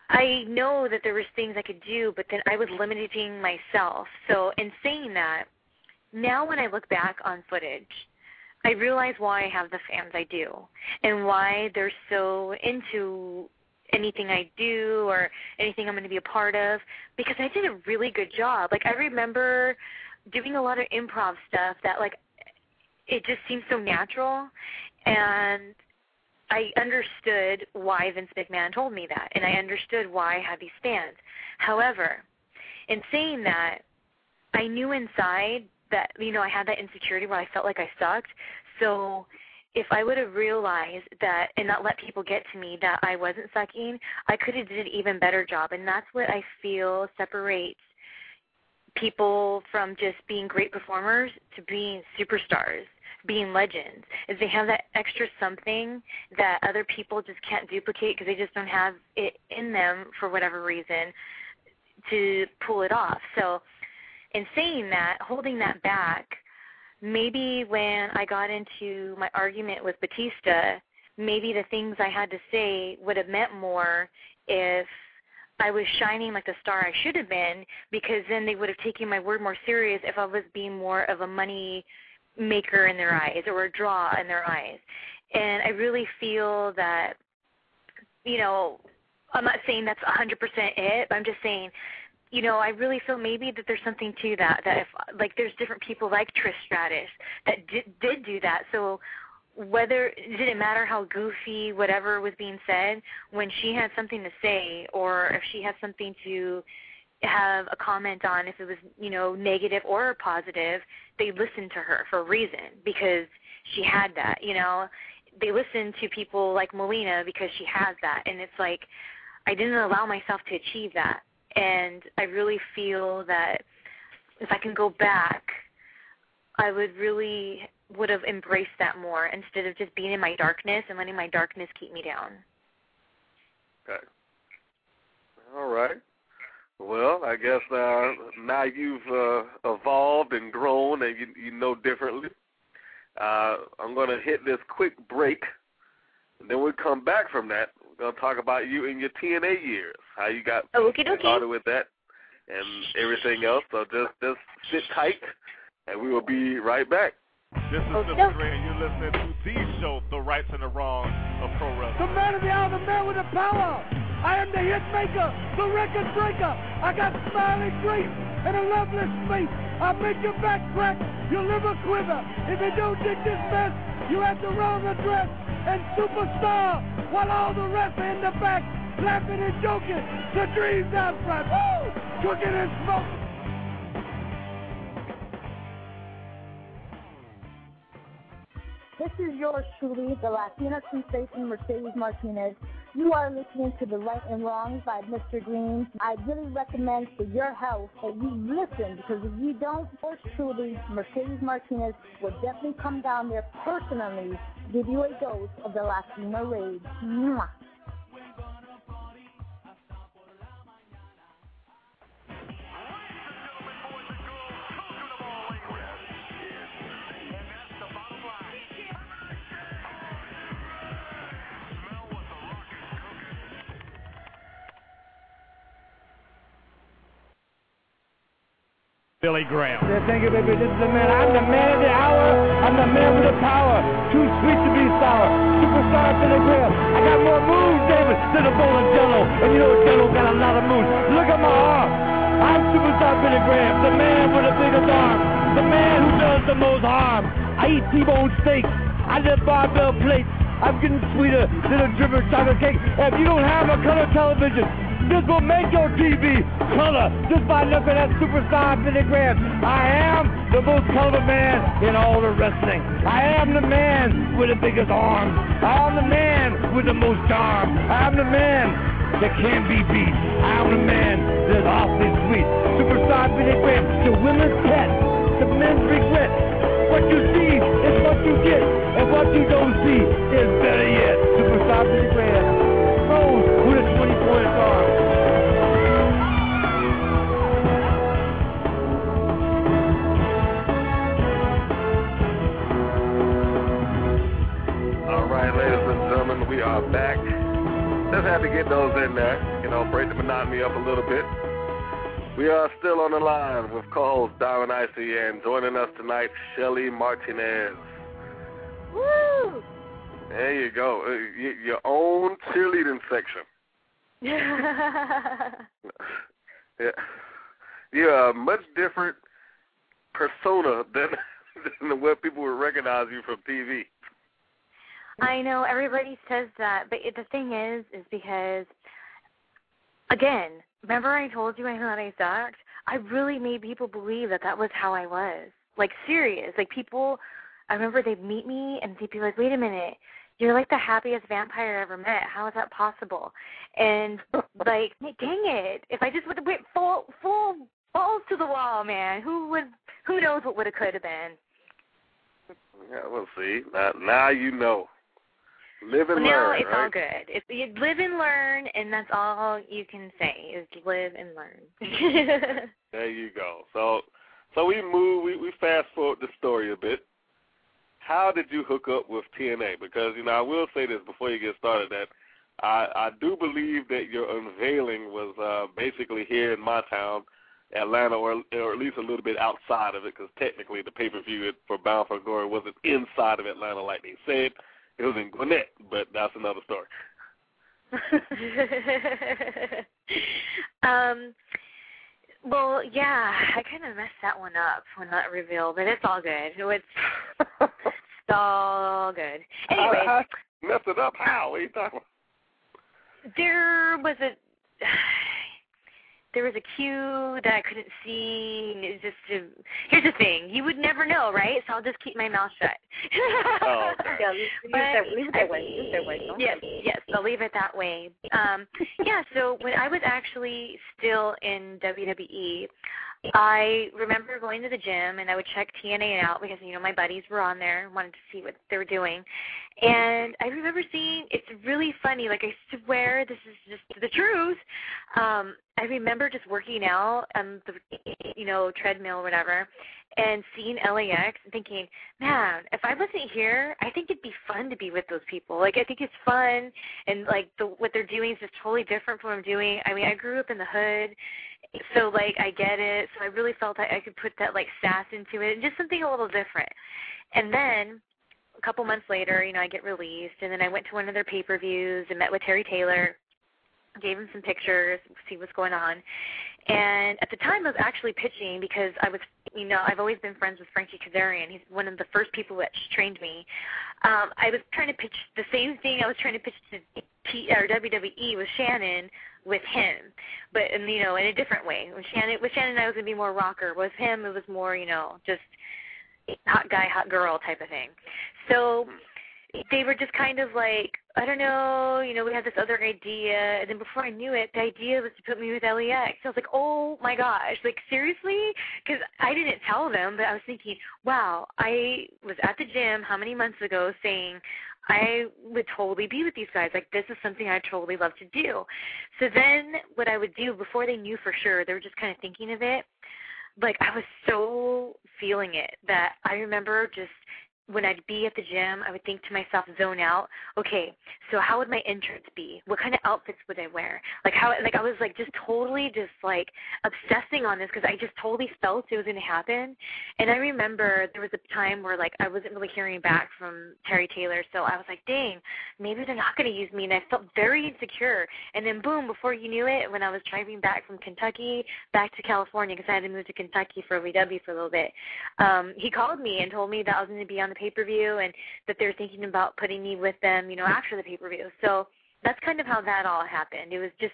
I know that there was things I could do, but then I was limiting myself. So in saying that, now when I look back on footage, I realize why I have the fans I do and why they're so into anything I do or anything I'm going to be a part of, because I did a really good job. Like, I remember doing a lot of improv stuff that, like, it just seemed so natural, and I understood why Vince McMahon told me that, and I understood why I had these fans. However, in saying that, I knew inside that, you know, I had that insecurity where I felt like I sucked, so if I would have realized that and not let people get to me that I wasn't sucking, I could have did an even better job. And that's what I feel separates people from just being great performers to being superstars, being legends, is they have that extra something that other people just can't duplicate because they just don't have it in them for whatever reason to pull it off. So in saying that, holding that back, maybe when I got into my argument with Batista, maybe the things I had to say would have meant more if I was shining like the star I should have been, because then they would have taken my word more serious if I was being more of a money maker in their eyes or a draw in their eyes. And I really feel that, you know, I'm not saying that's 100% it, but I'm just saying, you know, I really feel maybe that there's something to that, that if, like, there's different people like Trish Stratus that did do that. So whether, it didn't matter how goofy whatever was being said, when she had something to say or if she had something to have a comment on, if it was, you know, negative or positive, they listened to her for a reason because she had that, you know. They listened to people like Melina because she has that. And it's like, I didn't allow myself to achieve that. And I really feel that if I can go back, I would have embraced that more instead of just being in my darkness and letting my darkness keep me down. Okay. All right. Well, I guess now you've evolved and grown and you know differently. I'm going to hit this quick break, and then we'll come back from that. We're going to talk about you in your TNA years, how you got started with that and everything else. So just sit tight, and we will be right back. This is Mr. Ray, and you're listening to the show, The Rights and the Wrongs of Pro Wrestling. The man of the hour, the man with the power. I am the hit maker, the record breaker. I got smiling grace and a loveless face. I'll make your back crack, your liver quiver. If you don't dig this mess, you have the wrong address. And superstar, while all the rest are in the back, laughing and joking. The dreams out front, woo! Cooking and smoking. This is yours truly, the Latina sensation Mercedes Martinez. You are listening to The Right and Wrongs by Mr. Green. I really recommend for your health that you listen, because if you don't, yours truly, Mercedes Martinez will definitely come down there personally, give you a dose of the Latina rage. Mwah. Billy Graham. Yeah, thank you, baby. This is the man. I'm the man of the hour. I'm the man with the power. Too sweet to be sour. Superstar Billy Graham. I got more moves, David, than a bowl of Jello. And you know Jello got a lot of moves. Look at my arm. I'm Superstar Billy Graham, the man with the biggest arm. The man who does the most harm. I eat T-bone steaks. I live barbell plates. I'm getting sweeter than a dripper chocolate cake. If you don't have a color television, this will make your TV color just by looking at Superstar Billy Graham. I am the most colorful man in all of wrestling. I am the man with the biggest arms. I am the man with the most charm. I am the man that can't be beat. I am the man that is awfully sweet. Superstar Billy Graham, the women's pet, the men's regret. What you see is what you get, and what you don't see is better yet. Superstar Billy Graham rose with a 24-inch arm. All right, ladies and gentlemen, we are back. Just had to get those in there, break the monotony up a little bit. We are still on the line with co-host Darren Icy, and joining us tonight, Shelly Martinez. Woo! There you go. Your own cheerleading section. Yeah. You're a much different persona than what people would recognize you from TV. I know everybody says that, but the thing is because, again, remember I told you I thought I sucked? I really made people believe that was how I was. Like, serious. Like, people, I remember they'd meet me and they'd be like, wait a minute, you're like the happiest vampire I ever met. How is that possible? And, like, dang it. If I just would have went full balls to the wall, man, who knows what would have could have been. Yeah, we'll see. Now you know. Live and learn. No, it's right? all good. You live and learn, and that's all you can say is live and learn. There you go. So we fast forward the story a bit. How did you hook up with TNA? Because, I will say this before you get started, that I do believe that your unveiling was basically here in my town, Atlanta, or at least a little bit outside of it, because technically the pay-per-view for Bound for Glory wasn't inside of Atlanta like they said. It was in Gwinnett, but that's another story. Well, yeah, I kind of messed that one up when that reveal, but it's all good. It's all good. Anyway. Messed it up? How? What are you talking about? There was a cue that I couldn't see. Here's the thing. You would never know, right? So I'll just keep my mouth shut. Oh, okay. Yeah, leave it that way. Yes, I'll leave it that way. So when I was actually still in WWE, I remember going to the gym, and I would check TNA out because, my buddies were on there, wanted to see what they were doing. And I remember seeing, it's really funny, like I swear this is just the truth. I remember just working out on the, treadmill or whatever, and seeing LAX and thinking, man, if I wasn't here, I think it'd be fun to be with those people. Like, I think it's fun, and, like, what they're doing is just totally different from what I'm doing. I mean, I grew up in the hood, so, like, I get it. So I really felt like I could put that, like, sass into it and just something a little different. And then a couple months later, I get released, and then I went to one of their pay-per-views and met with Terry Taylor, gave him some pictures, see what's going on. And at the time, I was actually pitching because I was, I've always been friends with Frankie Kazarian. He's one of the first people that trained me. I was trying to pitch the same thing I was trying to pitch to WWE with Shannon with him, but in a different way. With Shannon, I was going to be more rocker. With him, it was more, just hot guy, hot girl type of thing. So they were just kind of like, I don't know, we had this other idea, and then before I knew it, the idea was to put me with LAX. I was like, oh my gosh, like, seriously? Because I didn't tell them, but I was thinking, wow, I was at the gym how many months ago saying I would totally be with these guys. Like, this is something I'd totally love to do. So then what I would do, before they knew for sure, they were just kind of thinking of it, like, I was so feeling it that I remember just when I'd be at the gym, I would think to myself, zone out, okay, so how would my entrance be? What kind of outfits would I wear? Like I was like just totally just like obsessing on this because I just totally felt it was going to happen. And I remember there was a time where like I wasn't really hearing back from Terry Taylor, so I was like, dang, maybe they're not going to use me. And I felt very insecure. And then boom, before you knew it, when I was driving back from Kentucky back to California because I had to move to Kentucky for OVW for a little bit, he called me and told me that I was going to be on the pay-per-view and that they're thinking about putting me with them, after the pay-per-view. So that's kind of how that all happened. It was just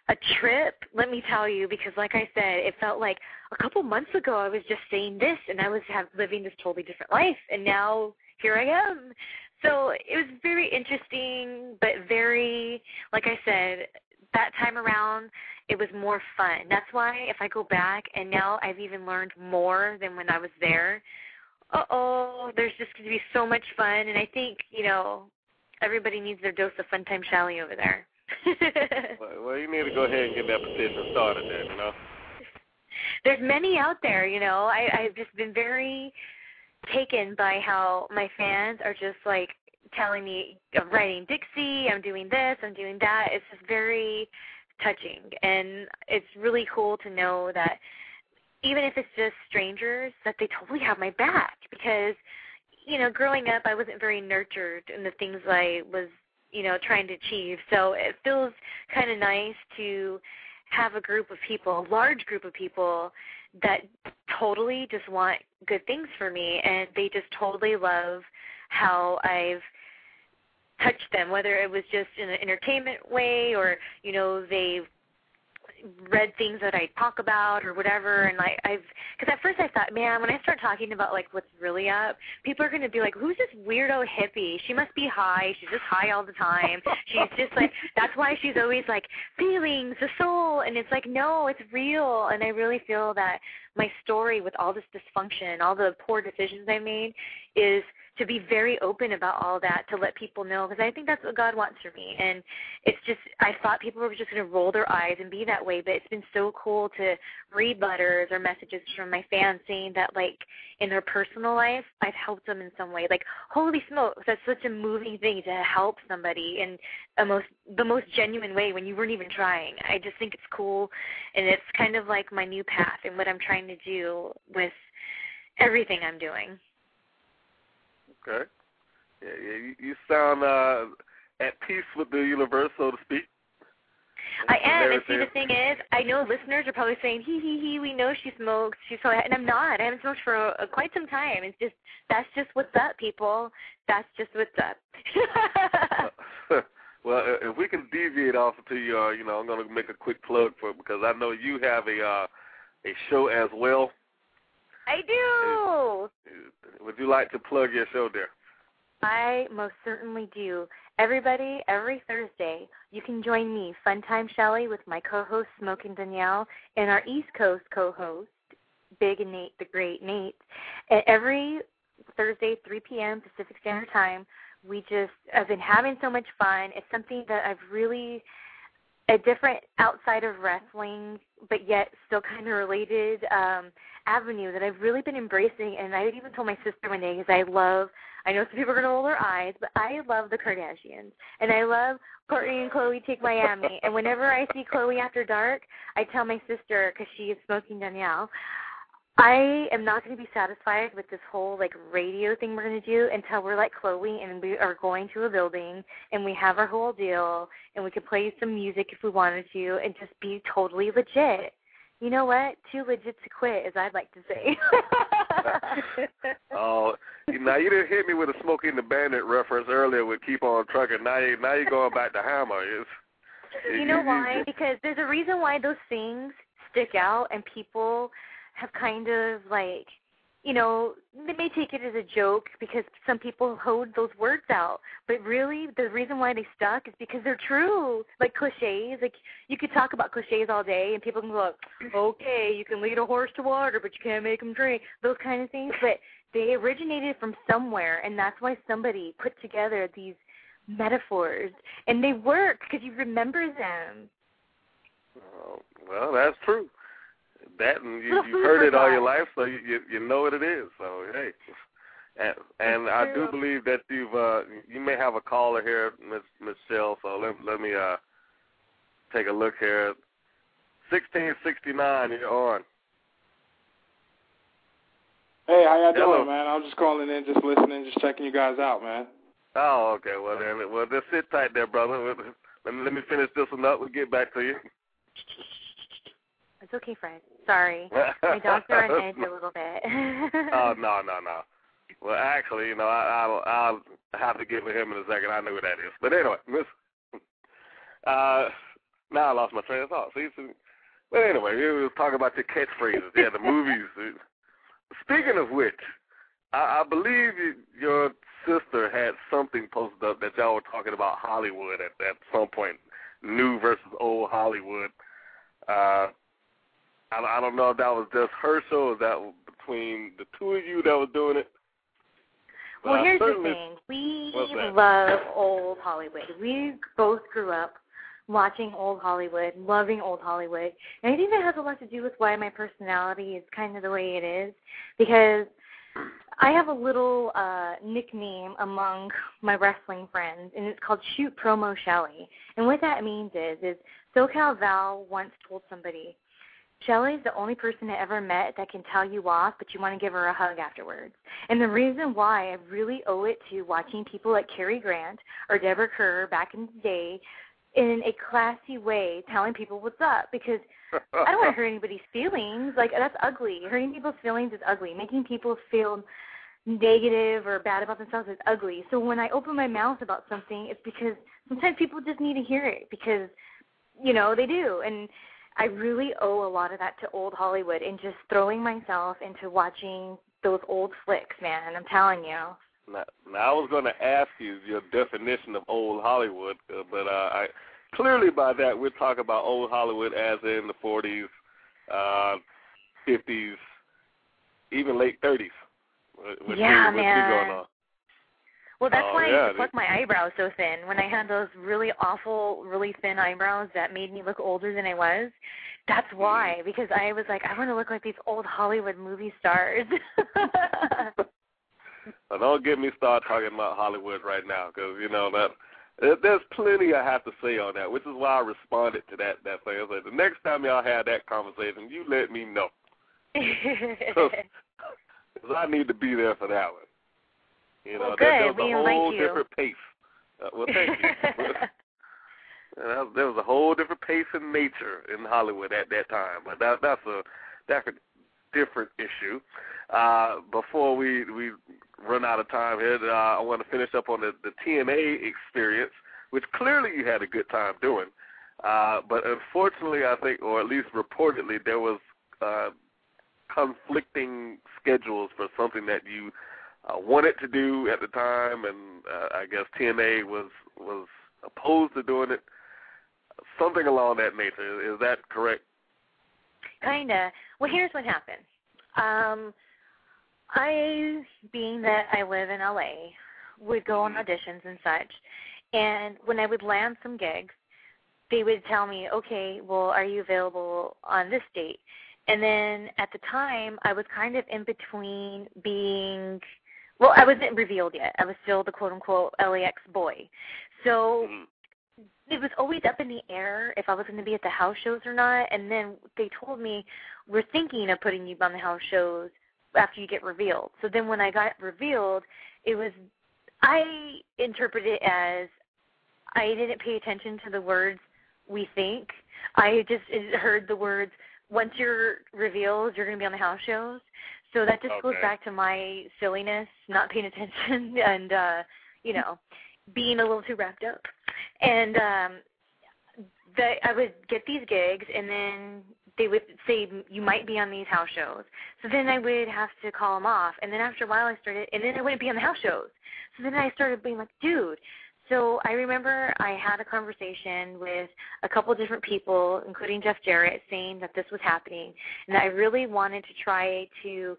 a trip, let me tell you, because like I said, it felt like a couple months ago I was just saying this and I was living this totally different life, and now here I am. So it was very interesting, but very, like I said, that time around, it was more fun. That's why if I go back and now I've even learned more than when I was there, there's just going to be so much fun. And I think, everybody needs their dose of fun time Shelly over there. Well, you need to go ahead and get that petition started then, There's many out there, I've just been very taken by how my fans are just like telling me, I'm writing Dixie, I'm doing this, I'm doing that. It's just very touching. And it's really cool to know that even if it's just strangers, that they totally have my back because, growing up, I wasn't very nurtured in the things I was, trying to achieve. So it feels kind of nice to have a group of people, a large group of people that totally just want good things for me, and they just totally love how I've touched them, whether it was just in an entertainment way or, they've read things that I talk about or whatever, and because at first I thought, man, when I start talking about like what's really up, people are going to be like, who's this weirdo hippie? She must be high. She's just high all the time. She's just like, that's why she's always like feelings, the soul, and it's like, no, it's real. And I really feel that my story with all this dysfunction, all the poor decisions I made, is to be very open about all that, to let people know, because I think that's what God wants for me. And it's just, I thought people were just going to roll their eyes and be that way, but it's been so cool to read letters or messages from my fans saying that, like, in their personal life, I've helped them in some way. Like, holy smokes, that's such a moving thing to help somebody in the most genuine way when you weren't even trying. I just think it's cool, and it's kind of like my new path and what I'm trying to do with everything I'm doing. Okay. Yeah, you sound at peace with the universe, so to speak. I am, and see, the thing is, I know listeners are probably saying, he, we know she smokes, and I'm not. I haven't smoked for quite some time. It's just, that's just what's up, people. That's just what's up. Well, if we can deviate off to you, I'm going to make a quick plug for it, because I know you have a show as well. I do. Would you like to plug your show there? I most certainly do. Everybody, every Thursday, you can join me, Funtime Shelly, with my co-host, Smoking Danielle, and our East Coast co-host, Big and Nate, the Great Nate. And every Thursday, 3 p.m. Pacific Standard Time, I've been having so much fun. It's something that I've really, a different outside of wrestling, but yet still kind of related avenue that I've really been embracing. And I even told my sister one day, because I know some people are going to roll their eyes, but I love the Kardashians. And I love Courtney and Chloe Take Miami. And whenever I see Chloe After Dark, I tell my sister, because she is Smoking Danielle, I am not going to be satisfied with this whole radio thing we're going to do until we're like Chloe and we are going to a building and we have our whole deal and we could play some music if we wanted to and just be totally legit. You know what? Too legit to quit, as I'd like to say. Oh, now you didn't hit me with a Smokey and the Bandit reference earlier with Keep On Trucking. Now you're going back to Hammer. You know why? Because there's a reason why those things stick out and people have kind of they may take it as a joke because some people hold those words out. But really, the reason why they stuck is because they're true. Like cliches. You could talk about cliches all day and people can go, okay, you can lead a horse to water, but you can't make him drink. Those kind of things. But they originated from somewhere, and that's why somebody put together these metaphors. And they work because you remember them. Well, that's true. That and you've heard it all your life, so you know what it is. So hey, And I do believe that you may have a caller here, Miss Shell. So let me take a look here. 1669, you're on. Hey, how y'all doing, man? I'm just calling in, just listening, just checking you guys out, man. Oh, okay. Well, just sit tight there, brother. Let me finish this one up. We'll get back to you. It's okay, Fred. Sorry. My dogs are on edge a little bit. Oh, no. Well, actually, I'll have to get with him in a second. I know who that is. But anyway, now I lost my train of thought. But anyway, we were talking about your catchphrases. Yeah, the movies. Speaking of which, I believe your sister had something posted up that y'all were talking about Hollywood at some point, new versus old Hollywood. I don't know if that was just her show or if that was between the two of you that was doing it. But well, here's the thing. We love old Hollywood. We both grew up watching old Hollywood, loving old Hollywood. And I think that has a lot to do with why my personality is kind of the way it is, because I have a little nickname among my wrestling friends, and it's called Shoot Promo Shelly. And what that means is SoCal Val once told somebody, Shelly's the only person I ever met that can tell you off, but you want to give her a hug afterwards. And the reason why I really owe it to watching people like Cary Grant or Deborah Kerr back in the day in a classy way telling people what's up, because I don't want to hurt anybody's feelings. Like, that's ugly. Hurting people's feelings is ugly. Making people feel negative or bad about themselves is ugly. So when I open my mouth about something, it's because sometimes people just need to hear it because, they do. And I really owe a lot of that to old Hollywood and just throwing myself into watching those old flicks, man. I'm telling you. Now, I was going to ask you your definition of old Hollywood, but clearly by that we're talking about old Hollywood as in the 40s, 50s, even late 30s. What's going on? Well, that's why I used to pluck my eyebrows so thin. When I had those really awful, really thin eyebrows that made me look older than I was, that's why, because I was like, I want to look like these old Hollywood movie stars. Well, don't get me started talking about Hollywood right now, because there's plenty I have to say on that, which is why I responded to that thing. I was like, the next time y'all have that conversation, you let me know, because I need to be there for that one. Well, there was a whole different pace. Well, thank you. There was a whole different pace and nature in Hollywood at that time, but that's a different issue. Before we run out of time here, I want to finish up on the TNA experience, which clearly you had a good time doing. But unfortunately, I think, or at least reportedly, there was conflicting schedules for something that you wanted to do at the time, and I guess TNA was opposed to doing it. Something along that nature. Is that correct? Kinda. Well, here's what happened. I, being that I live in LA, would go on auditions and such, and when I would land some gigs, they would tell me, okay, well, are you available on this date? And then at the time, I was kind of in between being, well, I wasn't revealed yet. I was still the quote-unquote LAX boy. So it was always up in the air if I was going to be at the house shows or not. And then they told me, we're thinking of putting you on the house shows after you get revealed. So then when I got revealed, I interpreted it as I didn't pay attention to the words we think. I just heard the words, once you're revealed, you're going to be on the house shows. So that just goes back to my silliness, not paying attention, and, being a little too wrapped up. And I would get these gigs, and then they would say, you might be on these house shows. So then I would have to call them off. And then after a while I started, and then I wouldn't be on the house shows. So then I started being like, dude. So I remember I had a conversation with a couple different people, including Jeff Jarrett, saying that this was happening, and I really wanted to try to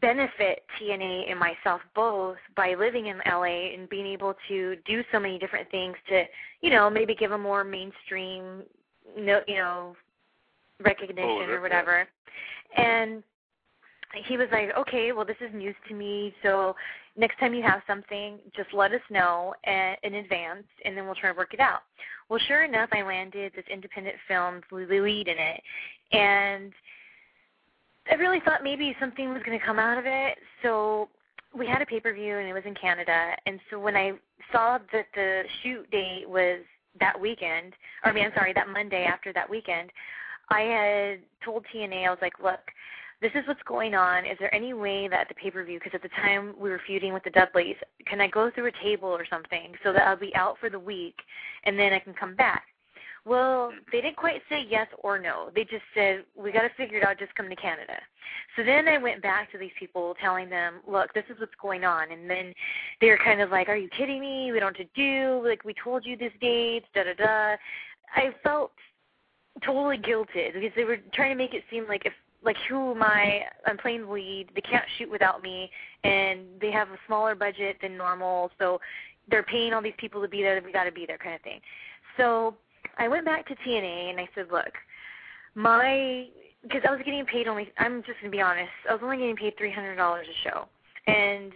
benefit TNA and myself both by living in LA and being able to do so many different things to, maybe give a more mainstream, recognition or whatever. And he was like, okay, well, this is news to me, so next time you have something, just let us know in advance, and then we'll try to work it out. Well, sure enough, I landed this independent film lead in it, and I really thought maybe something was going to come out of it, so we had a pay-per-view, and it was in Canada, and so when I saw that the shoot date was that weekend, that Monday after that weekend, I had told TNA, I was like, look, this is what's going on. Is there any way that the pay-per-view, because at the time we were feuding with the Dudleys, can I go through a table or something so that I'll be out for the week and then I can come back? Well, they didn't quite say yes or no. They just said, we got to figure it out, just come to Canada. So then I went back to these people telling them, look, this is what's going on. And then they were kind of like, are you kidding me? We don't know what to do. Like, we told you this date, da-da-da. I felt totally guilted because they were trying to make it seem like who am I? I'm playing the lead. They can't shoot without me, and they have a smaller budget than normal, so they're paying all these people to be there. We got to be there, kind of thing. So I went back to TNA and I said, look, because I was getting paid only. I'm just gonna be honest. I was only getting paid $300 a show, and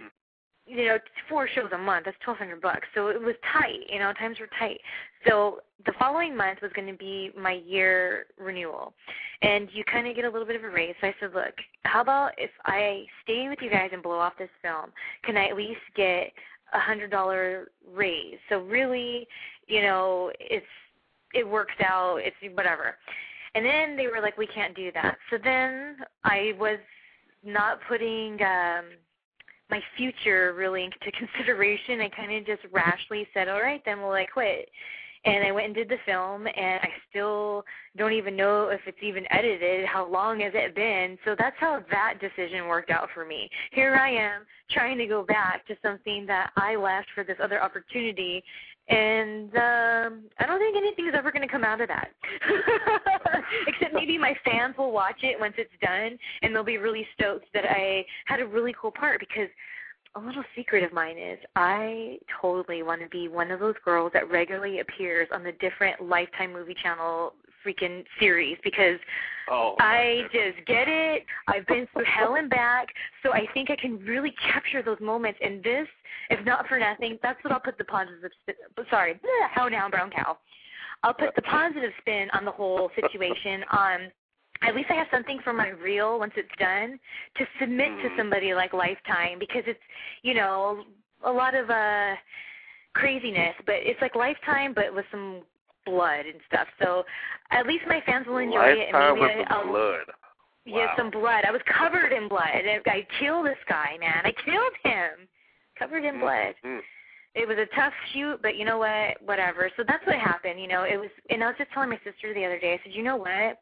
4 shows a month. That's $1,200. So it was tight. Times were tight. So the following month was going to be my year renewal, and you kind of get a little bit of a raise. So I said, look, how about if I stay with you guys and blow off this film? Can I at least get $100 raise? So really, it works out. It's whatever. And then they were like, we can't do that. So then I was not putting my future really into consideration. I kind of just rashly said, all right, then we'll quit. And I went and did the film, and I still don't even know if it's even edited. How long has it been? So that's how that decision worked out for me. Here I am trying to go back to something that I left for this other opportunity, and I don't think anything's ever going to come out of that. Except maybe my fans will watch it once it's done, and they'll be really stoked that I had a really cool part, because a little secret of mine is I totally want to be one of those girls that regularly appears on the different Lifetime movie channel freaking series, because I just get it. I've been through hell and back, so I think I can really capture those moments. And this, if not for nothing, that's what I'll put the positive spin. Sorry, how now, brown cow. I'll put the positive spin on the whole situation on. At least I have something for my reel once it's done to submit to somebody like Lifetime, because it's, a lot of craziness, but it's like Lifetime but with some blood and stuff. So at least my fans will enjoy it. And maybe with some blood. Yeah, some blood. I was covered in blood. I killed this guy, man. I killed him. Covered in blood. It was a tough shoot, but you know what? Whatever. So that's what happened. It was, and I was just telling my sister the other day, I said, you know what?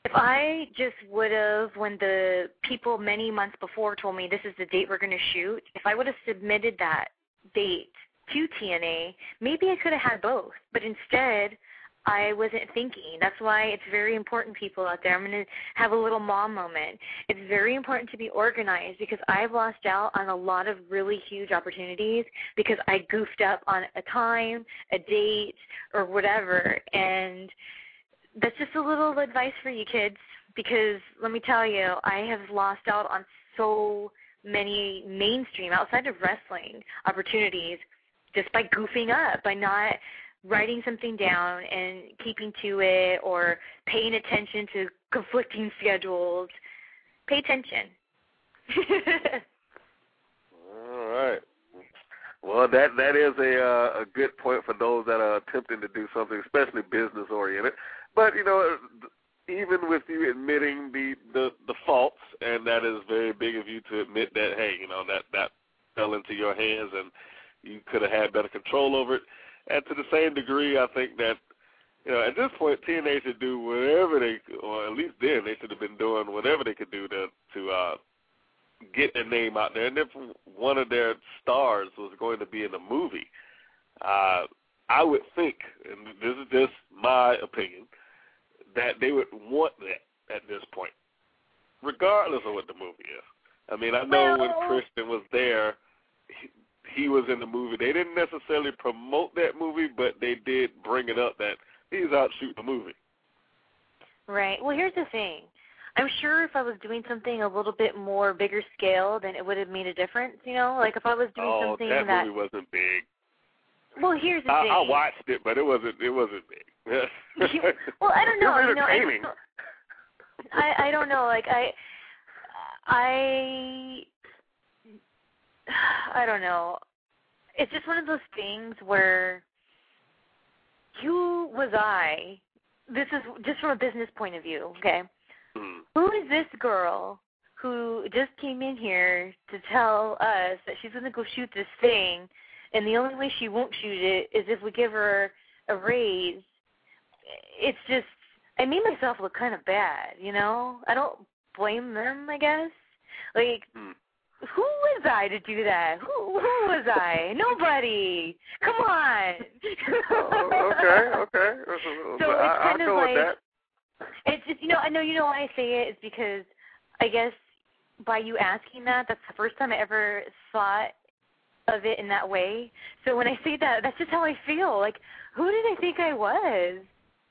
If I just would have, when the people many months before told me this is the date we're going to shoot, if I would have submitted that date to TNA, maybe I could have had both. But instead, I wasn't thinking. That's why it's very important, people out there. I'm going to have a little mom moment. It's very important to be organized, because I've lost out on a lot of really huge opportunities because I goofed up on a time, a date, or whatever. And that's just a little advice for you kids, because let me tell you, I have lost out on so many mainstream, outside of wrestling, opportunities just by goofing up, by not writing something down and keeping to it, or paying attention to conflicting schedules. Pay attention. All right. Well, that is a good point for those that are attempting to do something, especially business-oriented. But, even with you admitting the faults, and that is very big of you to admit that, hey, that fell into your hands and you could have had better control over it. And to the same degree, I think that, at this point, TNA should do whatever or at least then they should have been doing whatever they could do to get their name out there. And if one of their stars was going to be in a movie, I would think, and this is just my opinion, that they would want that at this point, regardless of what the movie is. I mean, I know when Christian was there, he was in the movie. They didn't necessarily promote that movie, but they did bring it up that he's out shooting a movie. Right. Well, here's the thing. I'm sure if I was doing something a little bit more bigger scale, then it would have made a difference, you know? Like if I was doing something that movie wasn't big. Well, here's the thing. I watched it, but it wasn't big. Well, I don't know. It was entertaining. I don't know. Like I don't know. It's just one of those things where who was I? This is just from a business point of view, okay? Who is this girl who just came in here to tell us that she's going to go shoot this thing, and the only way she won't shoot it is if we give her a raise? It's just, I made myself look kind of bad, you know? I don't blame them, I guess. Like, who was I to do that? Who was I? Nobody. Come on. Okay. So it's kind of go like, with that. It's just, you know, I know you know why I say it is because I guess by you asking that, that's the first time I ever thought of it in that way. So when I say that, that's just how I feel. Like, who did I think I was?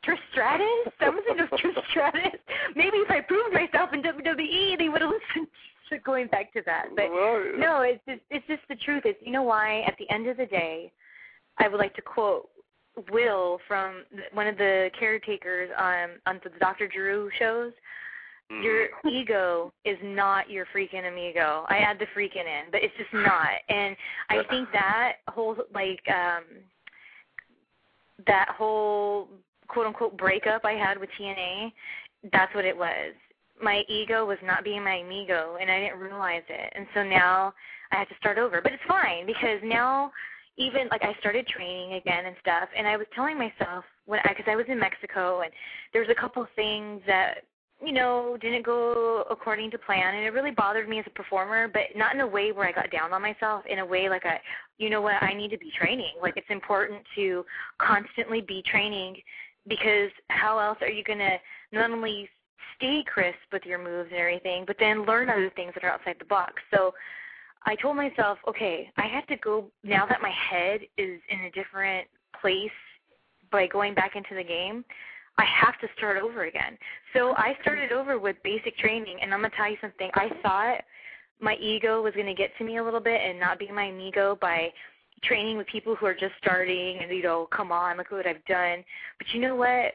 Trish Stratus? I wasn't a Trish Stratus. Maybe if I proved myself in WWE, they would have listened to going back to that. But no, it's just the truth. It's, you know why? At the end of the day, I would like to quote Will from one of the caretakers on the Dr. Drew shows. Your ego is not your freaking amigo. I add the freaking in, but it's just not. And I think that whole quote unquote breakup I had with TNA, that's what it was. My ego was not being my amigo, and I didn't realize it. And so now I have to start over. But it's fine because now even, like, I started training again and stuff, and I was telling myself, because I was in Mexico, and there was a couple of things that, you know, didn't go according to plan, and it really bothered me as a performer, but not in a way where I got down on myself, in a way like, you know what, I need to be training. Like, it's important to constantly be training because how else are you going to not only stay crisp with your moves and everything, but then learn other things that are outside the box. So I told myself, okay, I have to go, now that my head is in a different place by going back into the game, I have to start over again. So I started over with basic training, and I'm going to tell you something. I thought my ego was going to get to me a little bit and not be my amigo by training with people who are just starting and, you know, come on, look at what I've done. But you know what?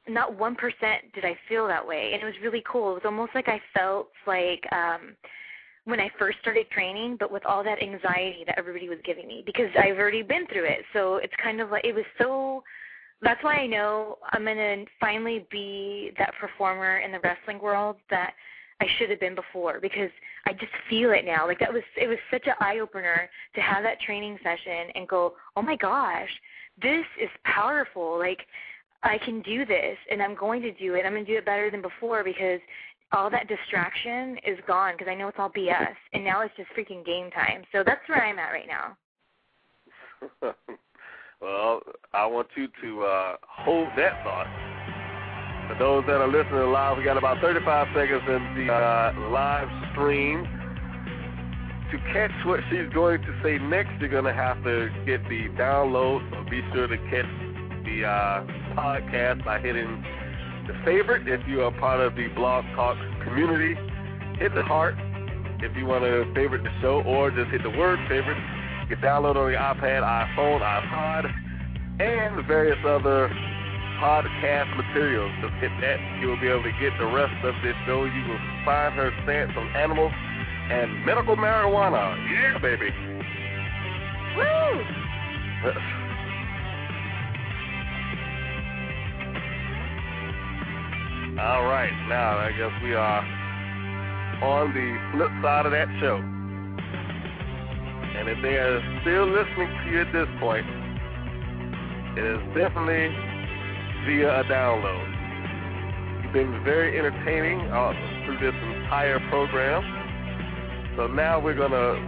Not 1% did I feel that way, and it was really cool. It was almost like I felt like when I first started training, but with all that anxiety that everybody was giving me because I've already been through it. So it's kind of like it was so – that's why I know I'm going to finally be that performer in the wrestling world that I should have been before because I just feel it now. Like it was such an eye-opener to have that training session and go, oh, my gosh, this is powerful. Like I can do this, and I'm going to do it. I'm going to do it better than before because all that distraction is gone because I know it's all BS, and now it's just freaking game time. So that's where I'm at right now. Well, I want you to hold that thought. For those that are listening live, we got about 35 seconds in the live stream. To catch what she's going to say next, you're going to have to get the download, so be sure to catch the podcast by hitting the favorite if you are part of the Blog Talk community. Hit the heart if you want to favorite the show, or just hit the word favorite. You can download on your iPad, iPhone, iPod, and the various other podcast materials. Just hit that. You will be able to get the rest of this show. You will find her stance on animals and medical marijuana. Yeah, baby. Woo! All right, now I guess we are on the flip side of that show. And if they are still listening to you at this point, it is definitely via a download. You've been very entertaining through this entire program. So now we're going to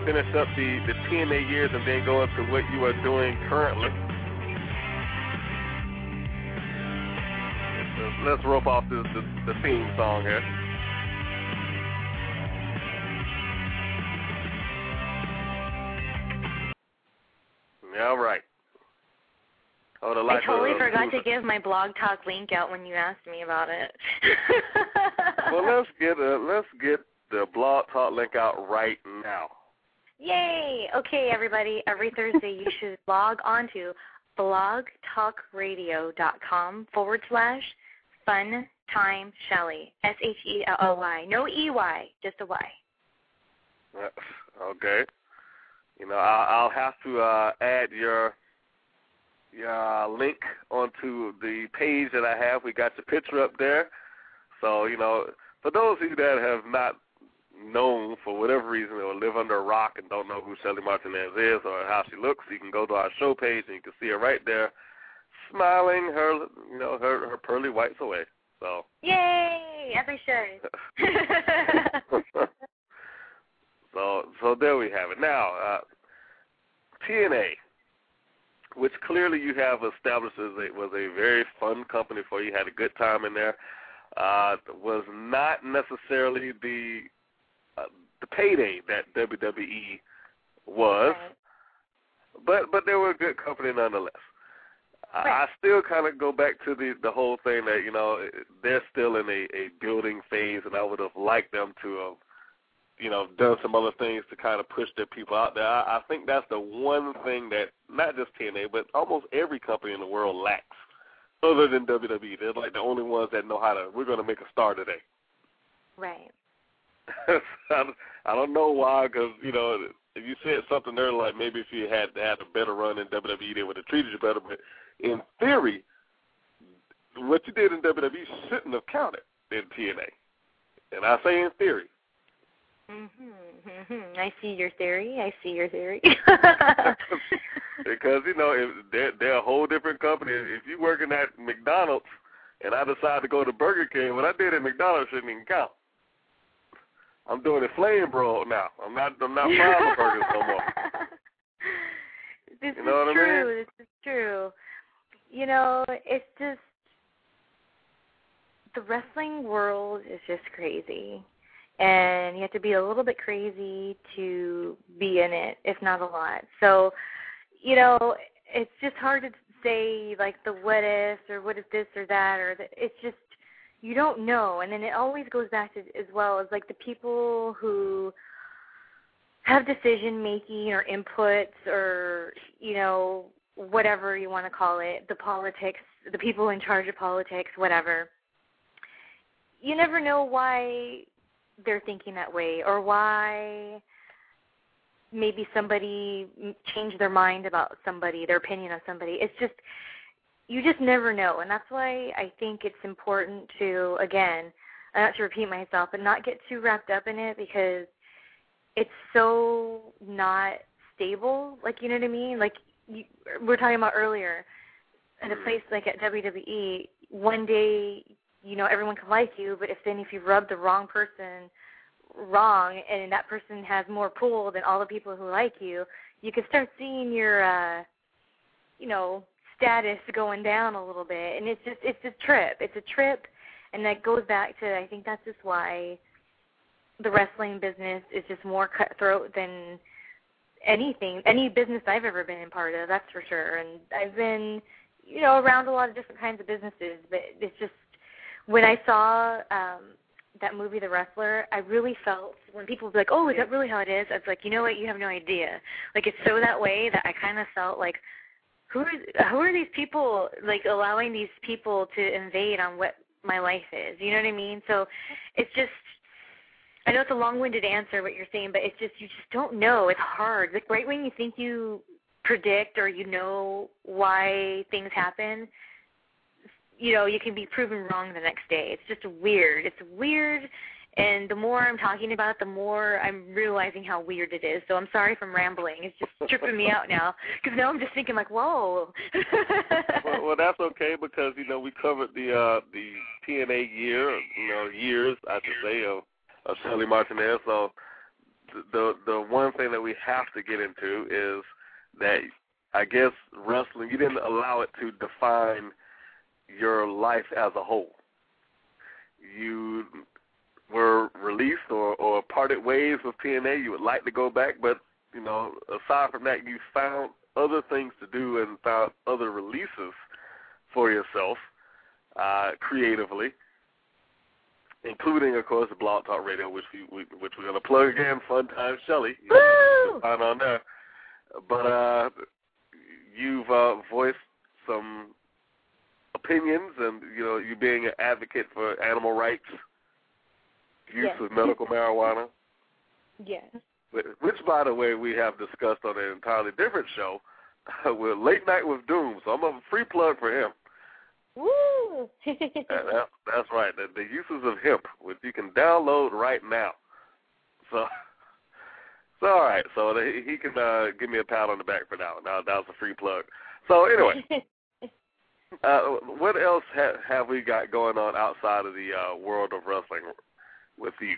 finish up the TNA years and then go into what you are doing currently. Let's rope off the theme song here. All right. Oh, the lights I totally are forgot to give my Blog Talk link out when you asked me about it. Well, let's get the Blog Talk link out right now. Yay! Okay, everybody. Every Thursday you should log on to blogtalkradio.com/Fun Time Shelly. SHELLY. No EY, just a Y. Okay. I'll have to add your link onto the page that I have. We got your picture up there. So, for those of you that have not known for whatever reason or live under a rock and don't know who Shelly Martinez is or how she looks, you can go to our show page and you can see her right there smiling her pearly whites away. So yay, as I should. So there we have it. Now, TNA, which clearly you have established was a very fun company for you, had a good time in there, was not necessarily the payday that WWE was, but they were a good company nonetheless. I still kind of go back to the whole thing that, they're still in a building phase, and I would have liked them to have, done some other things to kind of push their people out there. I think that's the one thing that not just TNA, but almost every company in the world lacks, other than WWE. They're like the only ones that know we're going to make a star today. Right. I don't know why, because, if you said something there, like maybe if you had a better run in WWE, they would have treated you better. But in theory, what you did in WWE shouldn't have counted in TNA. And I say in theory. I see your theory. Because, they're a whole different company. If you're working at McDonald's and I decide to go to Burger King, what I did at McDonald's shouldn't even count. I'm doing it flame broiled now. I'm not frying the burgers no more. This is true. It's just, the wrestling world is just crazy. And you have to be a little bit crazy to be in it, if not a lot. So, it's just hard to say, like, the what if or what if this or that. It's just, you don't know. And then it always goes back to, as well, as, like, the people who have decision-making or inputs or, whatever you want to call it, the politics, the people in charge of politics, whatever. You never know why they're thinking that way, or why maybe somebody changed their mind about somebody, their opinion of somebody. It's just, you just never know. And that's why I think it's important to, again, not to repeat myself, but not get too wrapped up in it, because it's so not stable. Like, you know what I mean? Like, we were talking about earlier, at a place like at WWE, one day, everyone can like you, but if you rub the wrong person wrong and that person has more pull than all the people who like you, you can start seeing your, status going down a little bit. And it's a trip. It's a trip, and that goes back to, I think that's just why the wrestling business is just more cutthroat than any business I've ever been in part of, that's for sure. And I've been, around a lot of different kinds of businesses, but it's just, when I saw that movie, The Wrestler, I really felt, when people would be like, oh, is that really how it is? I was like, you know what, you have no idea. Like, it's so that way that I kind of felt like, who are these people, like, allowing these people to invade on what my life is? You know what I mean? So it's just, I know it's a long-winded answer what you're saying, but it's just, you just don't know. It's hard. Like, right when you think you predict or why things happen, you can be proven wrong the next day. It's just weird. It's weird, and the more I'm talking about it, the more I'm realizing how weird it is. So I'm sorry if I'm rambling. It's just tripping me out now, because now I'm just thinking like, whoa. well, that's okay, because, we covered the TNA years, I should say, of Shelly Martinez. So the one thing that we have to get into is that, I guess, wrestling, you didn't allow it to define your life as a whole. You were released or parted ways with TNA. You would like to go back, but, aside from that, you found other things to do and found other releases for yourself creatively, including, of course, the Blog Talk Radio, which we're going to plug again, Fun Time Shelly. Woo! Find on there. But you've voiced some opinions, and you being an advocate for animal rights, use of medical marijuana. Yes. Which, by the way, we have discussed on an entirely different show with Late Night with Doom. So I'm a free plug for him. Woo! That's right. The uses of hemp, which you can download right now. So all right. So he can give me a pat on the back for that one. That was a free plug. So anyway, what else have we got going on outside of the world of wrestling with you?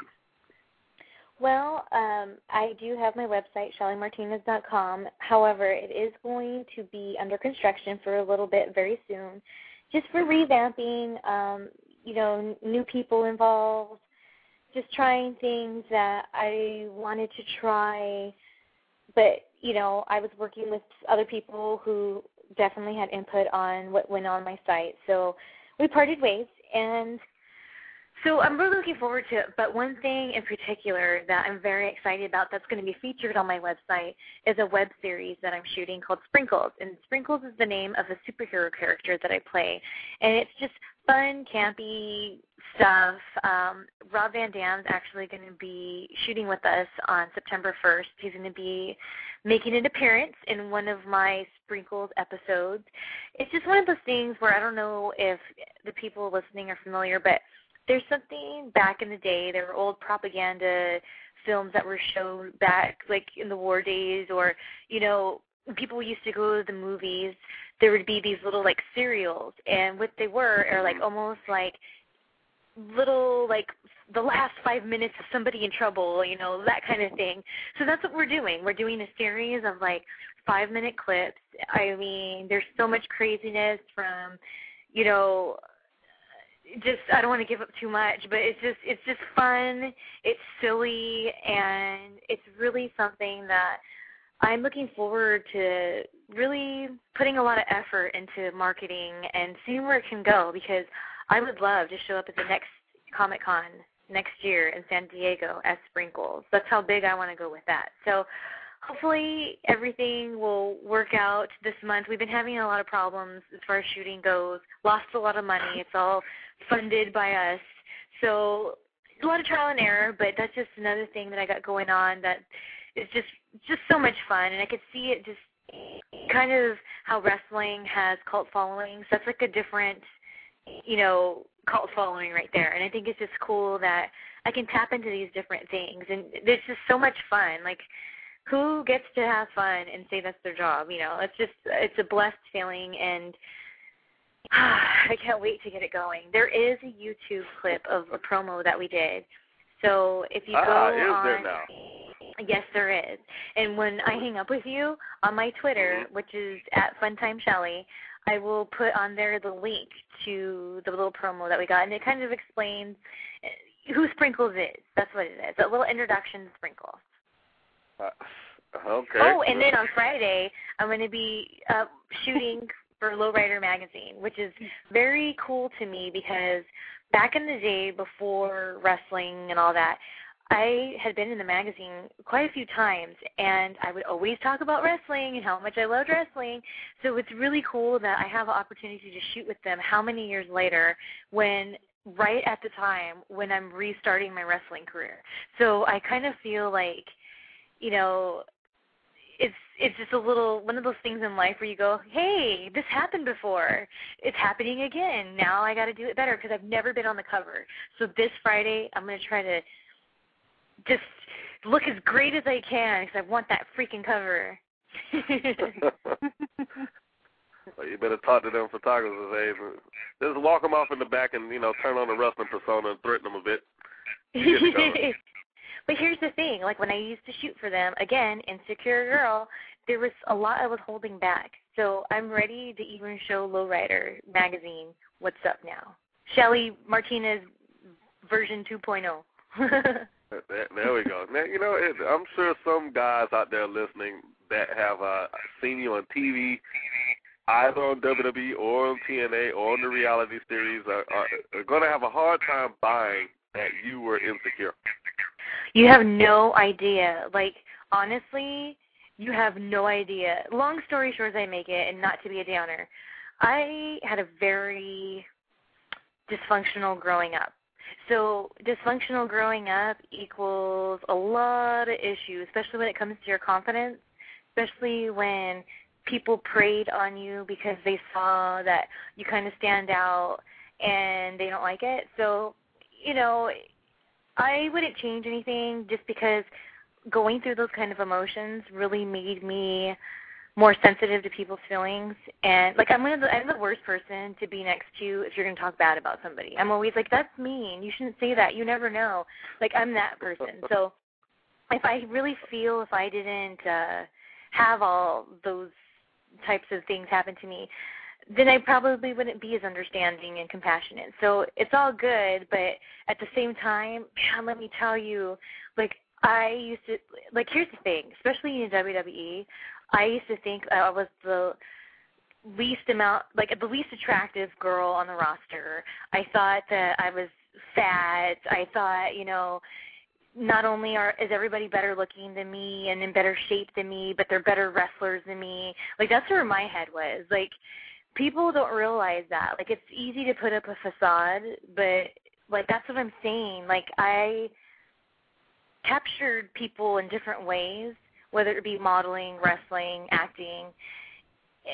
Well, I do have my website, ShellyMartinez.com. However, it is going to be under construction for a little bit very soon, just for revamping, new people involved, just trying things that I wanted to try. But, I was working with other people who definitely had input on what went on my site. So we parted ways, and so I'm really looking forward to it, but one thing in particular that I'm very excited about that's going to be featured on my website is a web series that I'm shooting called Sprinkles. And Sprinkles is the name of a superhero character that I play. And it's just fun, campy stuff. Rob Van Dam's actually going to be shooting with us on September 1st. He's going to be making an appearance in one of my Sprinkles episodes. It's just one of those things where I don't know if the people listening are familiar, but there's something back in the day, there were old propaganda films that were shown back, like in the war days, or, when people used to go to the movies, there would be these little, serials, and what they were are, almost little, the last 5 minutes of somebody in trouble, that kind of thing. So that's what we're doing. We're doing a series of, 5-minute clips. I mean, there's so much craziness from, I don't want to give up too much, but it's just fun, it's silly, and it's really something that I'm looking forward to really putting a lot of effort into marketing and seeing where it can go, because I would love to show up at the next Comic-Con next year in San Diego as Sprinkles. That's how big I want to go with that. So hopefully everything will work out this month. We've been having a lot of problems as far as shooting goes, lost a lot of money. It's all funded by us. So a lot of trial and error, but that's just another thing that I got going on that is just so much fun. And I could see it just kind of how wrestling has cult followings. That's a different, cult following right there. And I think it's just cool that I can tap into these different things. And there's just so much fun. Who gets to have fun and say that's their job? It's a blessed feeling, and I can't wait to get it going. There is a YouTube clip of a promo that we did. So if you go on, there now? Yes, there is. And when I hang up with you on my Twitter, which is @FunTimeShelly, I will put on there the link to the little promo that we got, and it kind of explains who Sprinkles is. That's what it is. A little introduction to Sprinkles. Okay. Oh, and then on Friday, I'm going to be shooting for Lowrider Magazine, which is very cool to me because back in the day before wrestling and all that, I had been in the magazine quite a few times, and I would always talk about wrestling and how much I loved wrestling. So it's really cool that I have an opportunity to shoot with them how many years later right at the time when I'm restarting my wrestling career. So I kind of feel like, it's just a little one of those things in life where you go, hey, this happened before. It's happening again. Now I got to do it better because I've never been on the cover. So this Friday I'm going to try to just look as great as I can because I want that freaking cover. Well, you better talk to them photographers. Hey, just walk them off in the back and, turn on the wrestling persona and threaten them a bit. But here's the thing, when I used to shoot for them, again, Insecure Girl, there was a lot I was holding back. So I'm ready to even show Lowrider Magazine what's up now. Shelly Martinez version 2.0. There we go. Now, I'm sure some guys out there listening that have seen you on TV either on WWE or on TNA or on the reality series are going to have a hard time buying that you were insecure. You have no idea. Like, honestly, you have no idea. Long story short as I make it, and not to be a downer, I had a very dysfunctional growing up. So dysfunctional growing up equals a lot of issues, especially when it comes to your confidence, especially when people preyed on you because they saw that you kind of stand out and they don't like it. So, you know, I wouldn't change anything just because going through those kind of emotions really made me more sensitive to people's feelings. And, like, I'm the worst person to be next to if you're going to talk bad about somebody. I'm always like, that's mean. You shouldn't say that. You never know. Like, I'm that person. So if I really feel if I didn't have all those types of things happen to me, then I probably wouldn't be as understanding and compassionate. So it's all good, but at the same time, man, let me tell you, like, I used to, like, here's the thing, especially in WWE, I used to think I was the least attractive girl on the roster. I thought that I was fat. I thought, you know, not only is everybody better looking than me and in better shape than me, but they're better wrestlers than me. Like, that's where my head was. Like, people don't realize that. Like, it's easy to put up a facade, but, like, that's what I'm saying. Like, I captured people in different ways, whether it be modeling, wrestling, acting,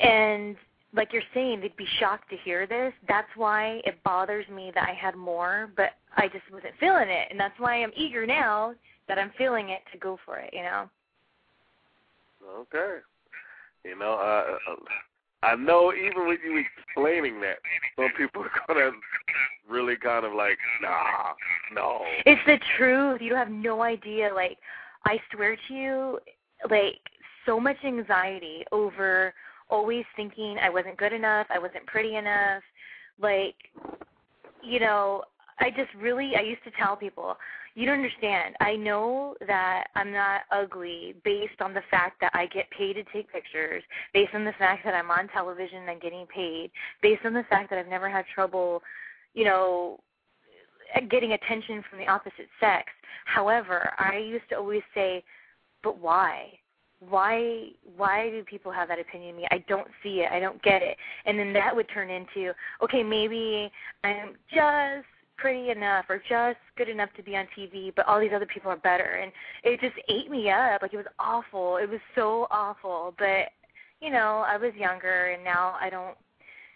and like you're saying, they'd be shocked to hear this. That's why it bothers me that I had more, but I just wasn't feeling it, and that's why I'm eager now that I'm feeling it to go for it, you know? Okay. You know, I know even with you explaining that, some people are going to really kind of like, nah, no. It's the truth. You have no idea. Like, I swear to you, like, so much anxiety over always thinking I wasn't good enough, I wasn't pretty enough. Like, you know, I used to tell people, you don't understand. I know that I'm not ugly based on the fact that I get paid to take pictures, based on the fact that I'm on television and getting paid, based on the fact that I've never had trouble, you know, getting attention from the opposite sex. However, I used to always say, but why? Why do people have that opinion of me? I don't see it. I don't get it. And then that would turn into, okay, maybe I'm just pretty enough or just good enough to be on TV, but all these other people are better. And it just ate me up. Like, it was awful. It was so awful. But, you know, I was younger, and now I don't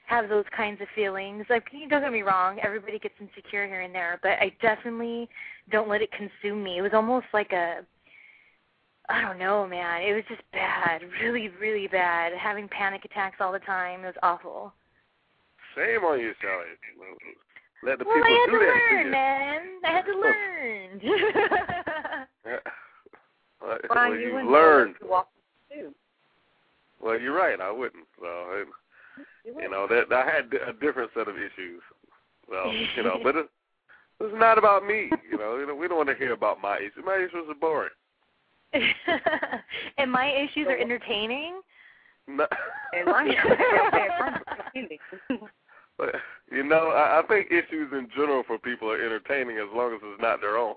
have those kinds of feelings. Like, don't get me wrong, everybody gets insecure here and there, but I definitely don't let it consume me. It was almost like I don't know, man. It was just bad, really, really bad. Having panic attacks all the time. It was awful. Shame on you, Shelly. Let the people do that. I had to learn, man. I had to learn. Well, you learned. Well, you're right. I wouldn't. So, you know, that I had a different set of issues. Well, you know, but it's not about me. You know, we don't want to hear about my issues. My issues are boring. And my issues are entertaining? No. And my issues But, you know, I think issues in general for people are entertaining as long as it's not their own.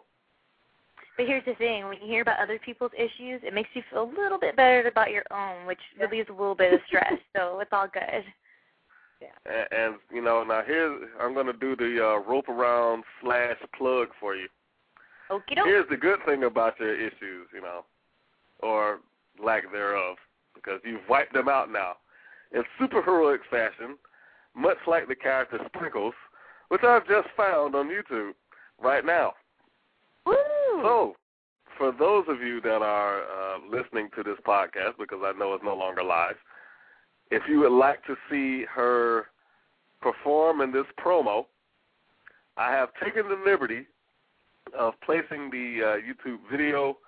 But here's the thing. When you hear about other people's issues, it makes you feel a little bit better about your own, which relieves a little bit of stress. So it's all good. Yeah. And you know, now I'm going to do the rope around / plug for you. Okie doke. Here's the good thing about your issues, you know, or lack thereof, because you've wiped them out now. In superheroic fashion, much like the character Sprinkles, which I've just found on YouTube right now. Woo! So, for those of you that are listening to this podcast, because I know it's no longer live, if you would like to see her perform in this promo, I have taken the liberty of placing the YouTube video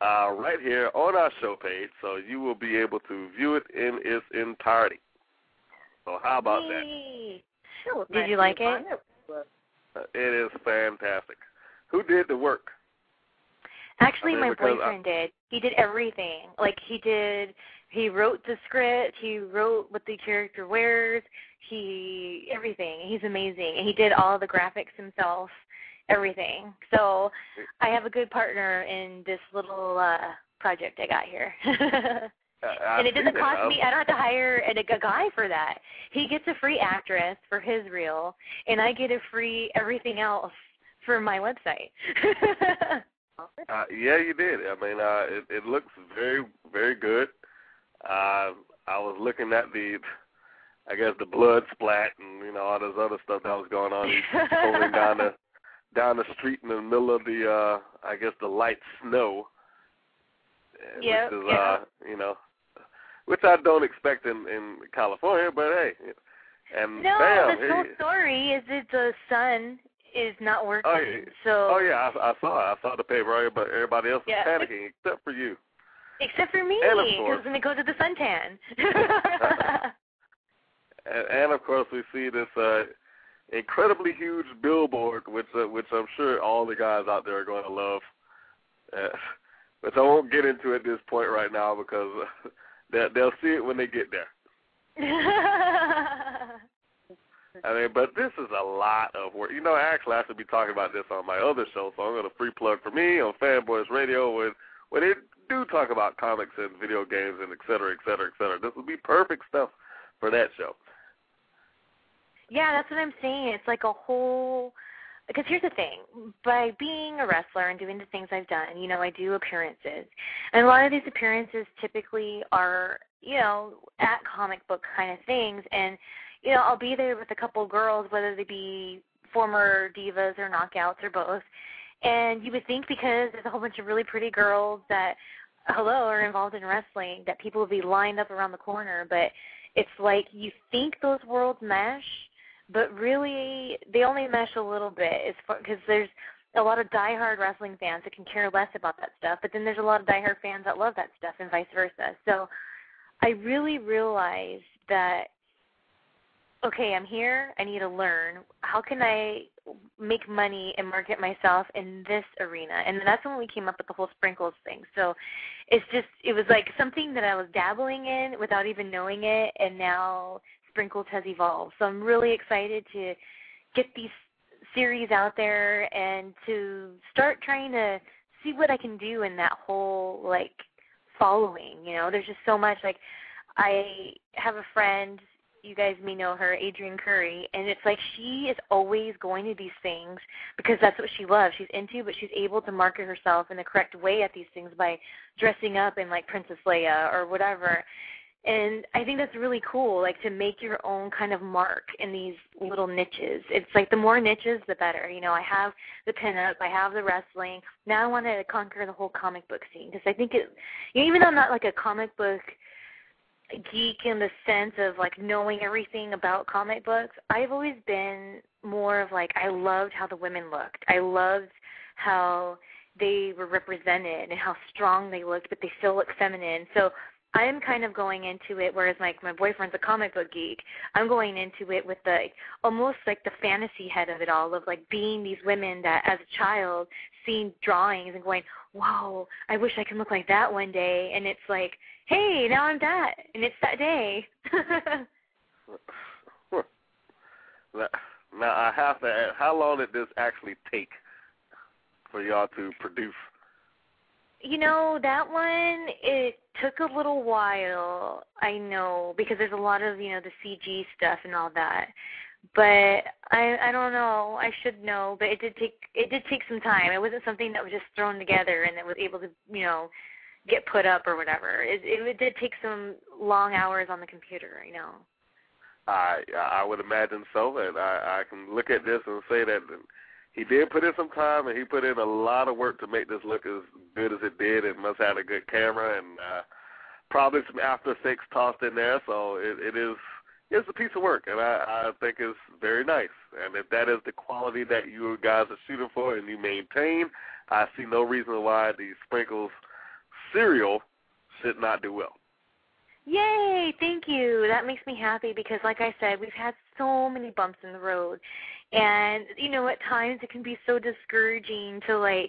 right here on our show page, so you will be able to view it in its entirety. So how about that? Did you like it? It is fantastic. Who did the work? Actually, my boyfriend did. He did everything. Like, he did He wrote the script. He wrote what the character wears. Everything. He's amazing. And he did all the graphics himself, everything. So I have a good partner in this little project I got here. And it doesn't cost me. I don't have to hire a guy for that. He gets a free actress for his reel, and I get a free everything else for my website. Yeah, you did. I mean, it looks very, very good. I was looking at the blood splat and all this other stuff that was going on. He's rolling down the street in the middle of the the light snow. Yep, which I don't expect in California, but hey, and no, bam, the whole story is that the sun is not working. I saw the paper, but everybody else is panicking except for you. Except for me, because when it goes to the suntan. and of course, we see this incredibly huge billboard, which I'm sure all the guys out there are going to love. Which I won't get into at this point right now because they'll see it when they get there. I mean, but this is a lot of work. Actually, I should be talking about this on my other show, so I'm going to free plug for me on Fanboys Radio when they do talk about comics and video games and et cetera, et cetera, et cetera. This would be perfect stuff for that show. Yeah, that's what I'm saying. It's like a whole... Because here's the thing, by being a wrestler and doing the things I've done, I do appearances. And a lot of these appearances typically are, at comic book kind of things. And, I'll be there with a couple of girls, whether they be former divas or knockouts or both. And you would think because there's a whole bunch of really pretty girls that, are involved in wrestling, that people would be lined up around the corner. But it's like you think those worlds mesh, but really, they only mesh a little bit because there's a lot of diehard wrestling fans that can care less about that stuff, but then there's a lot of diehard fans that love that stuff and vice versa. So I really realized that, okay, I'm here. I need to learn. How can I make money and market myself in this arena? And that's when we came up with the whole sprinkles thing. So it was like something that I was dabbling in without even knowing it, and now Sprinkles has evolved. So I'm really excited to get these series out there and to start trying to see what I can do in that whole, following. There's just so much. I have a friend, you guys may know her, Adrienne Curry, and it's like she is always going to these things because that's what she loves. She's into, but she's able to market herself in the correct way at these things by dressing up in, Princess Leia or whatever. And I think that's really cool, to make your own kind of mark in these little niches. It's the more niches, the better. I have the pinup, I have the wrestling. Now I want to conquer the whole comic book scene because I think even though I'm not a comic book geek in the sense of knowing everything about comic books, I've always been more of I loved how the women looked. I loved how they were represented and how strong they looked, but they still look feminine. So I'm kind of going into it, whereas my boyfriend's a comic book geek, I'm going into it with almost the fantasy head of it all, of being these women that as a child seeing drawings and going, whoa, I wish I could look like that one day. And it's hey, now I'm that, and it's that day. Now I have to ask, how long did this actually take for y'all to produce? That one, it took a little while, I know, because there's a lot of, the CG stuff and all that. But I don't know. I should know, but it did take some time. It wasn't something that was just thrown together and that was able to, get put up or whatever. It did take some long hours on the computer, I know. I would imagine so, and I can look at this and say that he did put in some time, and he put in a lot of work to make this look as good as it did, and must have had a good camera, and probably some After Effects tossed in there, so it's a piece of work, and I think it's very nice. And if that is the quality that you guys are shooting for and you maintain, I see no reason why the Sprinkles cereal should not do well. Yay, thank you. That makes me happy because, like I said, we've had so many bumps in the road. And, at times it can be so discouraging to,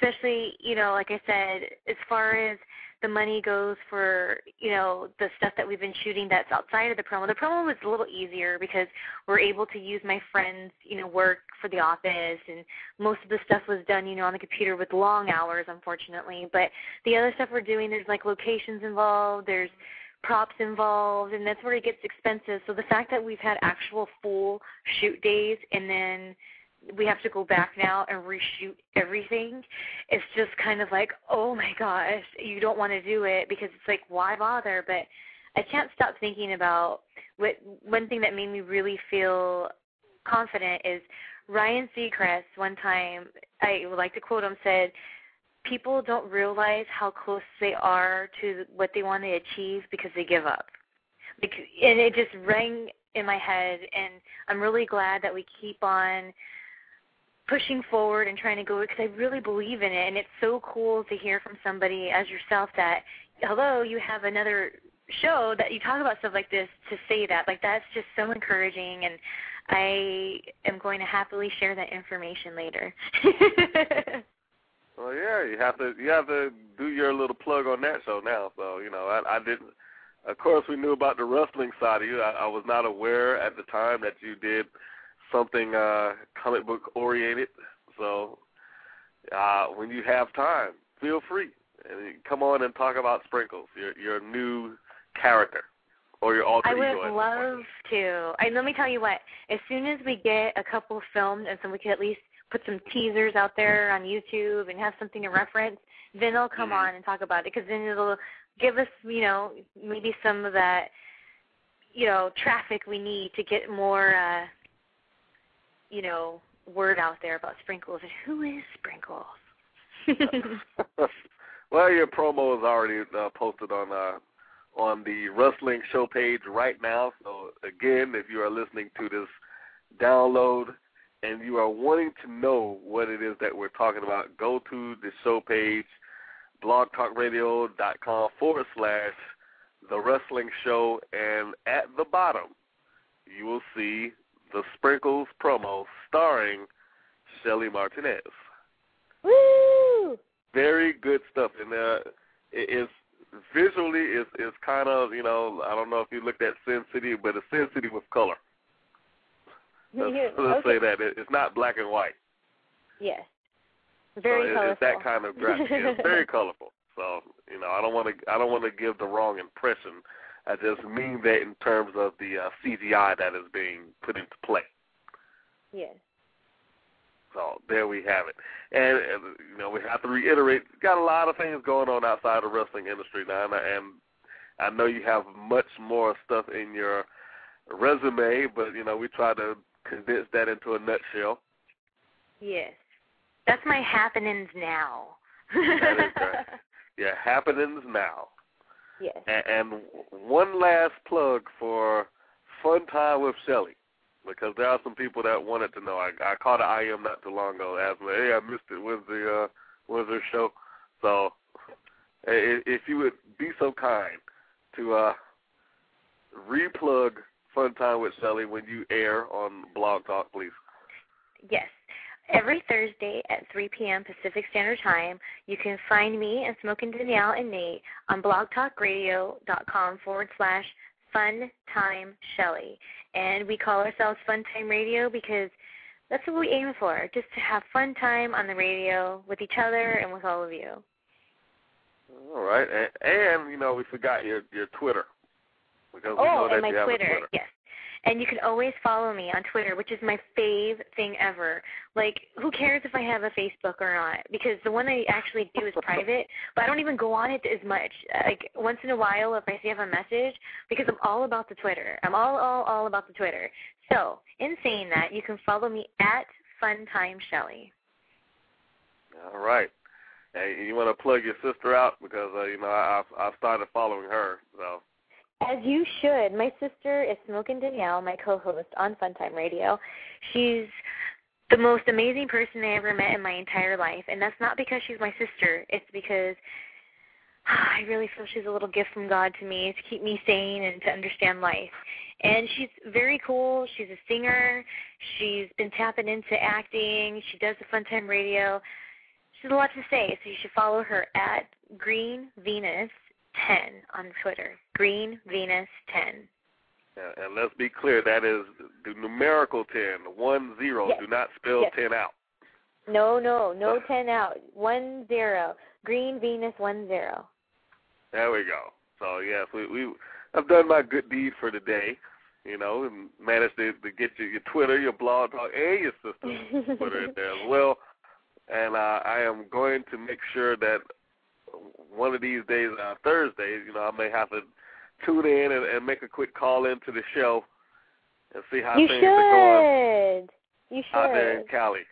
especially, like I said, as far as the money goes for, the stuff that we've been shooting that's outside of the promo. The promo was a little easier because we're able to use my friend's, work for the office, and most of the stuff was done, on the computer with long hours, unfortunately. But the other stuff we're doing, there's like locations involved, there's props involved, and that's where it gets expensive. So the fact that we've had actual full shoot days and then we have to go back now and reshoot everything, it's just kind of like, oh my gosh, you don't want to do it because it's like, why bother? But I can't stop thinking about one thing that made me really feel confident is Ryan Seacrest one time, I would like to quote him, said, people don't realize how close they are to what they want to achieve because they give up. And it just rang in my head, and I'm really glad that we keep on pushing forward and trying to go, because I really believe in it, and it's so cool to hear from somebody as yourself that, hello, you have another show that you talk about stuff like this, to say that. Like, that's just so encouraging, and I am going to happily share that information later. Well, yeah, you have to do your little plug on that show now. So, I didn't. Of course, we knew about the wrestling side of you. I was not aware at the time that you did something comic book oriented. So, when you have time, feel free and come on and talk about Sprinkles, your new character, or your alter ego. I would love to. Let me tell you what. As soon as we get a couple filmed, and so we could at least put some teasers out there on YouTube and have something to reference, then I'll come on and talk about it, because then it'll give us, maybe some of that, traffic we need to get more, word out there about Sprinkles. And who is Sprinkles? Well, your promo is already posted on the wrestling show page right now. So, again, if you are listening to this download and you are wanting to know what it is that we're talking about, go to the show page, blogtalkradio.com/The Wrestling Show, and at the bottom you will see the Sprinkles promo starring Shelly Martinez. Woo! Very good stuff, and it is visually is kind of, I don't know if you looked at Sin City, but it's Sin City with color. Let's say that it's not black and white. Yes, very colorful. It's that kind of graphic. It's very colorful. So I don't want to give the wrong impression. I just mean that in terms of the CGI that is being put into play. Yes. So there we have it. And we have to reiterate, we've got a lot of things going on outside the wrestling industry now, and I know you have much more stuff in your resume, but we try to condense that into a nutshell. Yes. That's my happenings now. That is right. Yeah, happenings now. Yes. And one last plug for Fun Time with Shelly, because there are some people that wanted to know. I called an IM not too long ago, asked me, hey, I missed it. When's their show? So if you would be so kind to replug Fun Time with Shelly when you air on Blog Talk, please. Yes. Every Thursday at 3 p.m. Pacific Standard Time, you can find me and Smokin' Danielle and Nate on blogtalkradio.com/FunTimeShelly. And we call ourselves Fun Time Radio because that's what we aim for, just to have fun time on the radio with each other and with all of you. All right. And we forgot your Twitter. Because we know that and my you have Twitter, a Twitter. Yes. And you can always follow me on Twitter, which is my fave thing ever. Like, who cares if I have a Facebook or not? Because the one I actually do is private, but I don't even go on it as much. Like, once in a while, if I see I have a message, because I'm all about the Twitter. I'm all about the Twitter. So, in saying that, you can follow me at FunTimeShelly. All right. Hey, you want to plug your sister out? Because, I've started following her, so. As you should. My sister is Smokin' Danielle, my co-host on Funtime Radio. She's the most amazing person I ever met in my entire life, and that's not because she's my sister. It's because I really feel she's a little gift from God to me to keep me sane and to understand life. And she's very cool. She's a singer. She's been tapping into acting. She does the Funtime Radio. She has a lot to say, so you should follow her at Green Venus 10 on Twitter. Green Venus 10. And let's be clear, that is the numerical 10, 10. Yes. Do not spell Yes. 10 out. No 10 out. 10. Green Venus 10. There we go. So, yes, we I've done my good deed for the day, and managed to get your Twitter, your blog talk, and your sister's Twitter in there as well. And I am going to make sure that one of these days, Thursdays, I may have to tune in and make a quick call into the show and see how things are going out there in Cali.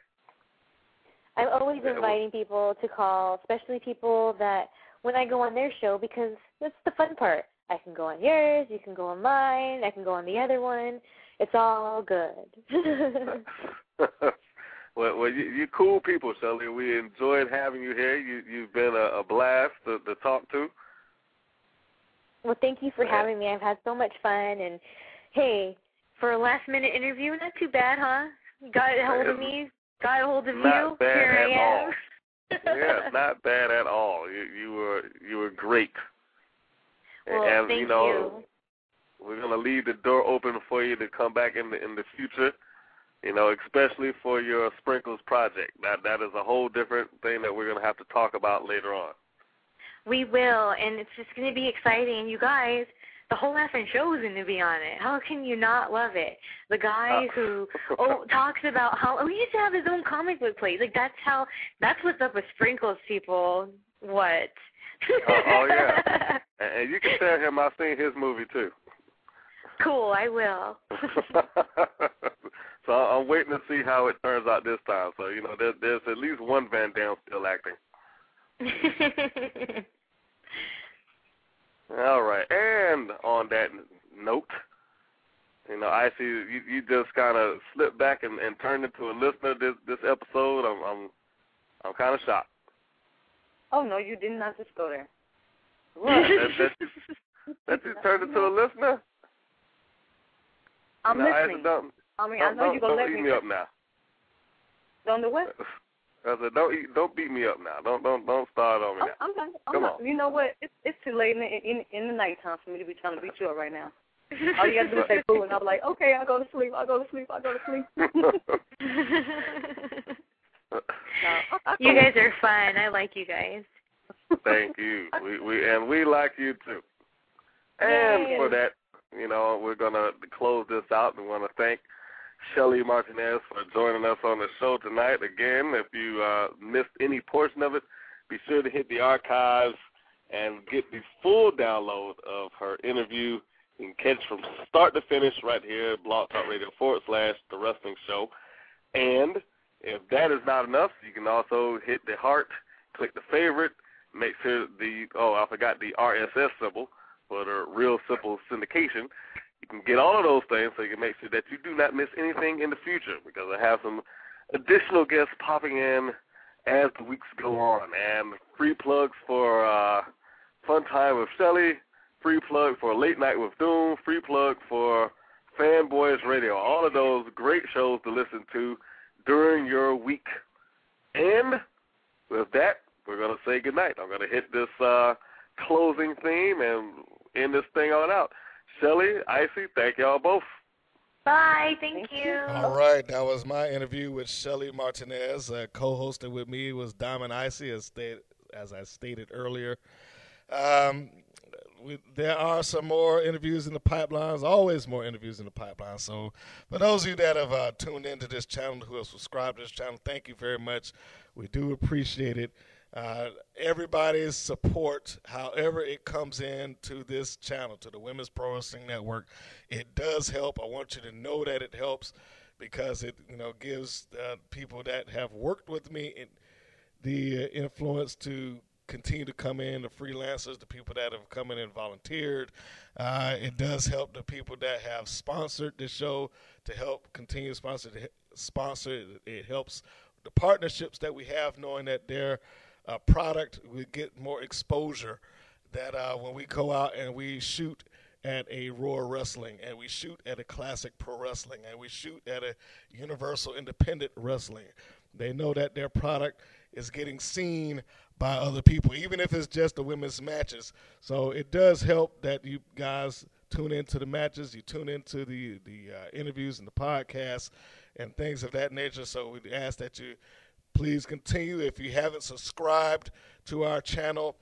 I'm always inviting people to call, especially people that when I go on their show, because that's the fun part. I can go on yours, you can go on mine, I can go on the other one. It's all good. Well, you're cool people, Shelly. We enjoyed having you here. You've been a blast to talk to. Well, thank you for having me. I've had so much fun. And, hey, for a last-minute interview, not too bad, huh? You got a hold of me, got a hold of you. Not bad Here at I am. all. Yeah, not bad at all. You were great. Well, and thank you. We're gonna leave the door open for you to come back in the future. Especially for your Sprinkles project. That is a whole different thing that we're gonna have to talk about later on. We will, and it's just going to be exciting. You guys, the whole effing show is going to be on it. How can you not love it? The guy who talks about how he used to have his own comic book place. Like, that's what's up with Sprinkles, people. What? Oh, yeah. And you can tell him I've seen his movie, too. Cool, I will. So I'm waiting to see how it turns out this time. So, there's at least one Van Damme still acting. All right, and on that note, I see you just kind of slipped back and turned into a listener this episode. I'm kind of shocked. Oh no, you did not just go there. What? that you turned into a listener? I'm listening. I know you're gonna let me. Don't eat me up now. Don't do what? I said, don't beat me up now. Don't start on me now. I'm done. Come on. You know what? It's too late in the nighttime for me to be trying to beat you up right now. All you got to do is say boo, and I'm like, okay, I'll go to sleep. You guys are fun. I like you guys. Thank you. We like you too. And for that, we're gonna close this out, and want to thank Shelly Martinez for joining us on the show tonight. Again, if you missed any portion of it, be sure to hit the archives and get the full download of her interview. You can catch from start to finish right here at Blog Talk Radio /The Wrestling Show. And if that is not enough, you can also hit the heart, click the favorite, make sure I forgot the RSS symbol for the Real Simple Syndication. You can get all of those things so you can make sure that you do not miss anything in the future, because I have some additional guests popping in as the weeks go on. And free plugs for Fun Time with Shelly, free plug for Late Night with Doom, free plug for Fanboys Radio. All of those great shows to listen to during your week. And with that, we're going to say goodnight. I'm going to hit this closing theme and end this thing on out. Shelly, Icy, thank y'all both. Bye. Thank you. All right. That was my interview with Shelly Martinez. Co-hosted with me was Diamond Icy, as I stated earlier. There are some more interviews in the pipeline. There's always more interviews in the pipeline. So for those of you that have tuned into this channel, who have subscribed to this channel, thank you very much. We do appreciate it. Everybody's support, however it comes in to this channel, to the Women's Pro Wrestling Network, it does help. I want you to know that it helps, because it gives people that have worked with me the influence to continue to come in, the freelancers, the people that have come in and volunteered. It does help the people that have sponsored the show to help continue to sponsor. It helps the partnerships that we have, knowing that their product will get more exposure, that when we go out and we shoot at a Raw Wrestling, and we shoot at a Classic Pro Wrestling, and we shoot at a Universal Independent Wrestling, they know that their product is getting seen by other people, even if it's just the women's matches. So it does help that you guys tune into the matches, you tune into the interviews and the podcasts and things of that nature. So we ask that you please continue. If you haven't subscribed to our channel,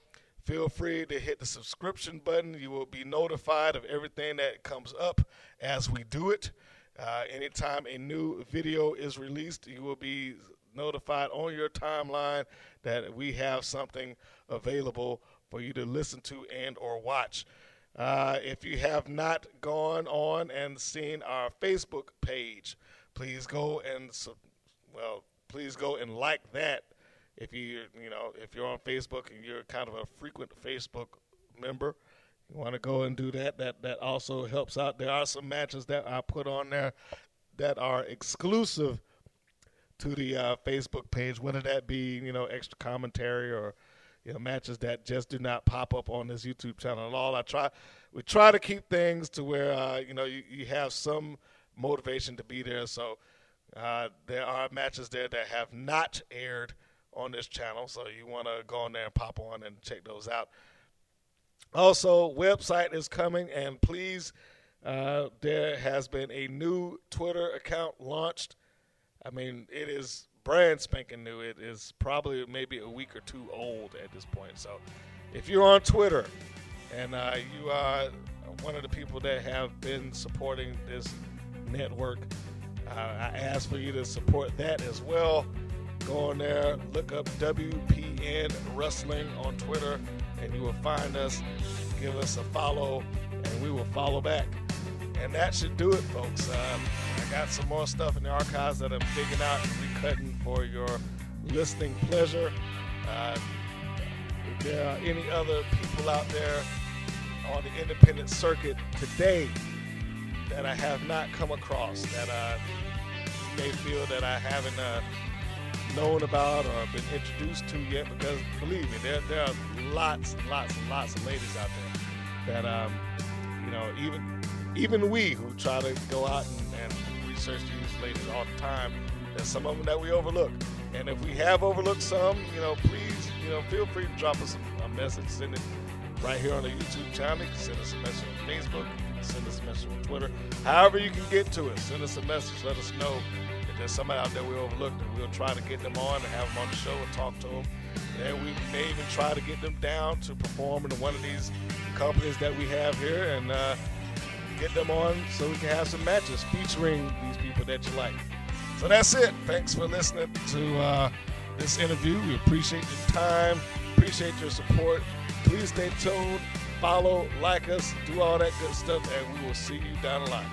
feel free to hit the subscription button. You will be notified of everything that comes up as we do it. Anytime a new video is released, you will be notified on your timeline that we have something available for you to listen to and or watch. If you have not gone on and seen our Facebook page, please go and like that. If you're on Facebook and you're kind of a frequent Facebook member, you want to go and do that. That also helps out. There are some matches that I put on there that are exclusive to the Facebook page, whether that be extra commentary or matches that just do not pop up on this YouTube channel at all. We try to keep things to where you have some motivation to be there. So there are matches there that have not aired on this channel, so you want to go on there and pop on and check those out. Also, website is coming, and please, there has been a new Twitter account launched. I mean, it is brand spanking new. It is probably maybe a week or two old at this point. So if you're on Twitter and you are one of the people that have been supporting this network, I ask for you to support that as well. Go on there, look up WPN Wrestling on Twitter, and you will find us. Give us a follow, and we will follow back. And that should do it, folks. I got some more stuff in the archives that I'm digging out and recutting for your listening pleasure. If there are any other people out there on the independent circuit today that I have not come across, that may feel that I haven't known about or been introduced to yet, because believe me, there are lots and lots and lots of ladies out there that even we who try to go out and research these ladies all the time, there's some of them that we overlook. And if we have overlooked some, please, feel free to drop us a message. Send it right here on the YouTube channel. You can send us a message on Facebook. You can send us a message on Twitter. However you can get to us, send us a message. Let us know if there's somebody out there we overlooked, and we'll try to get them on and have them on the show and talk to them. And we may even try to get them down to perform in one of these companies that we have here, and get them on so we can have some matches featuring these people that you like. So that's it. Thanks for listening to this interview. We appreciate your time, appreciate your support. Please stay tuned, follow, like us, do all that good stuff, and we will see you down the line.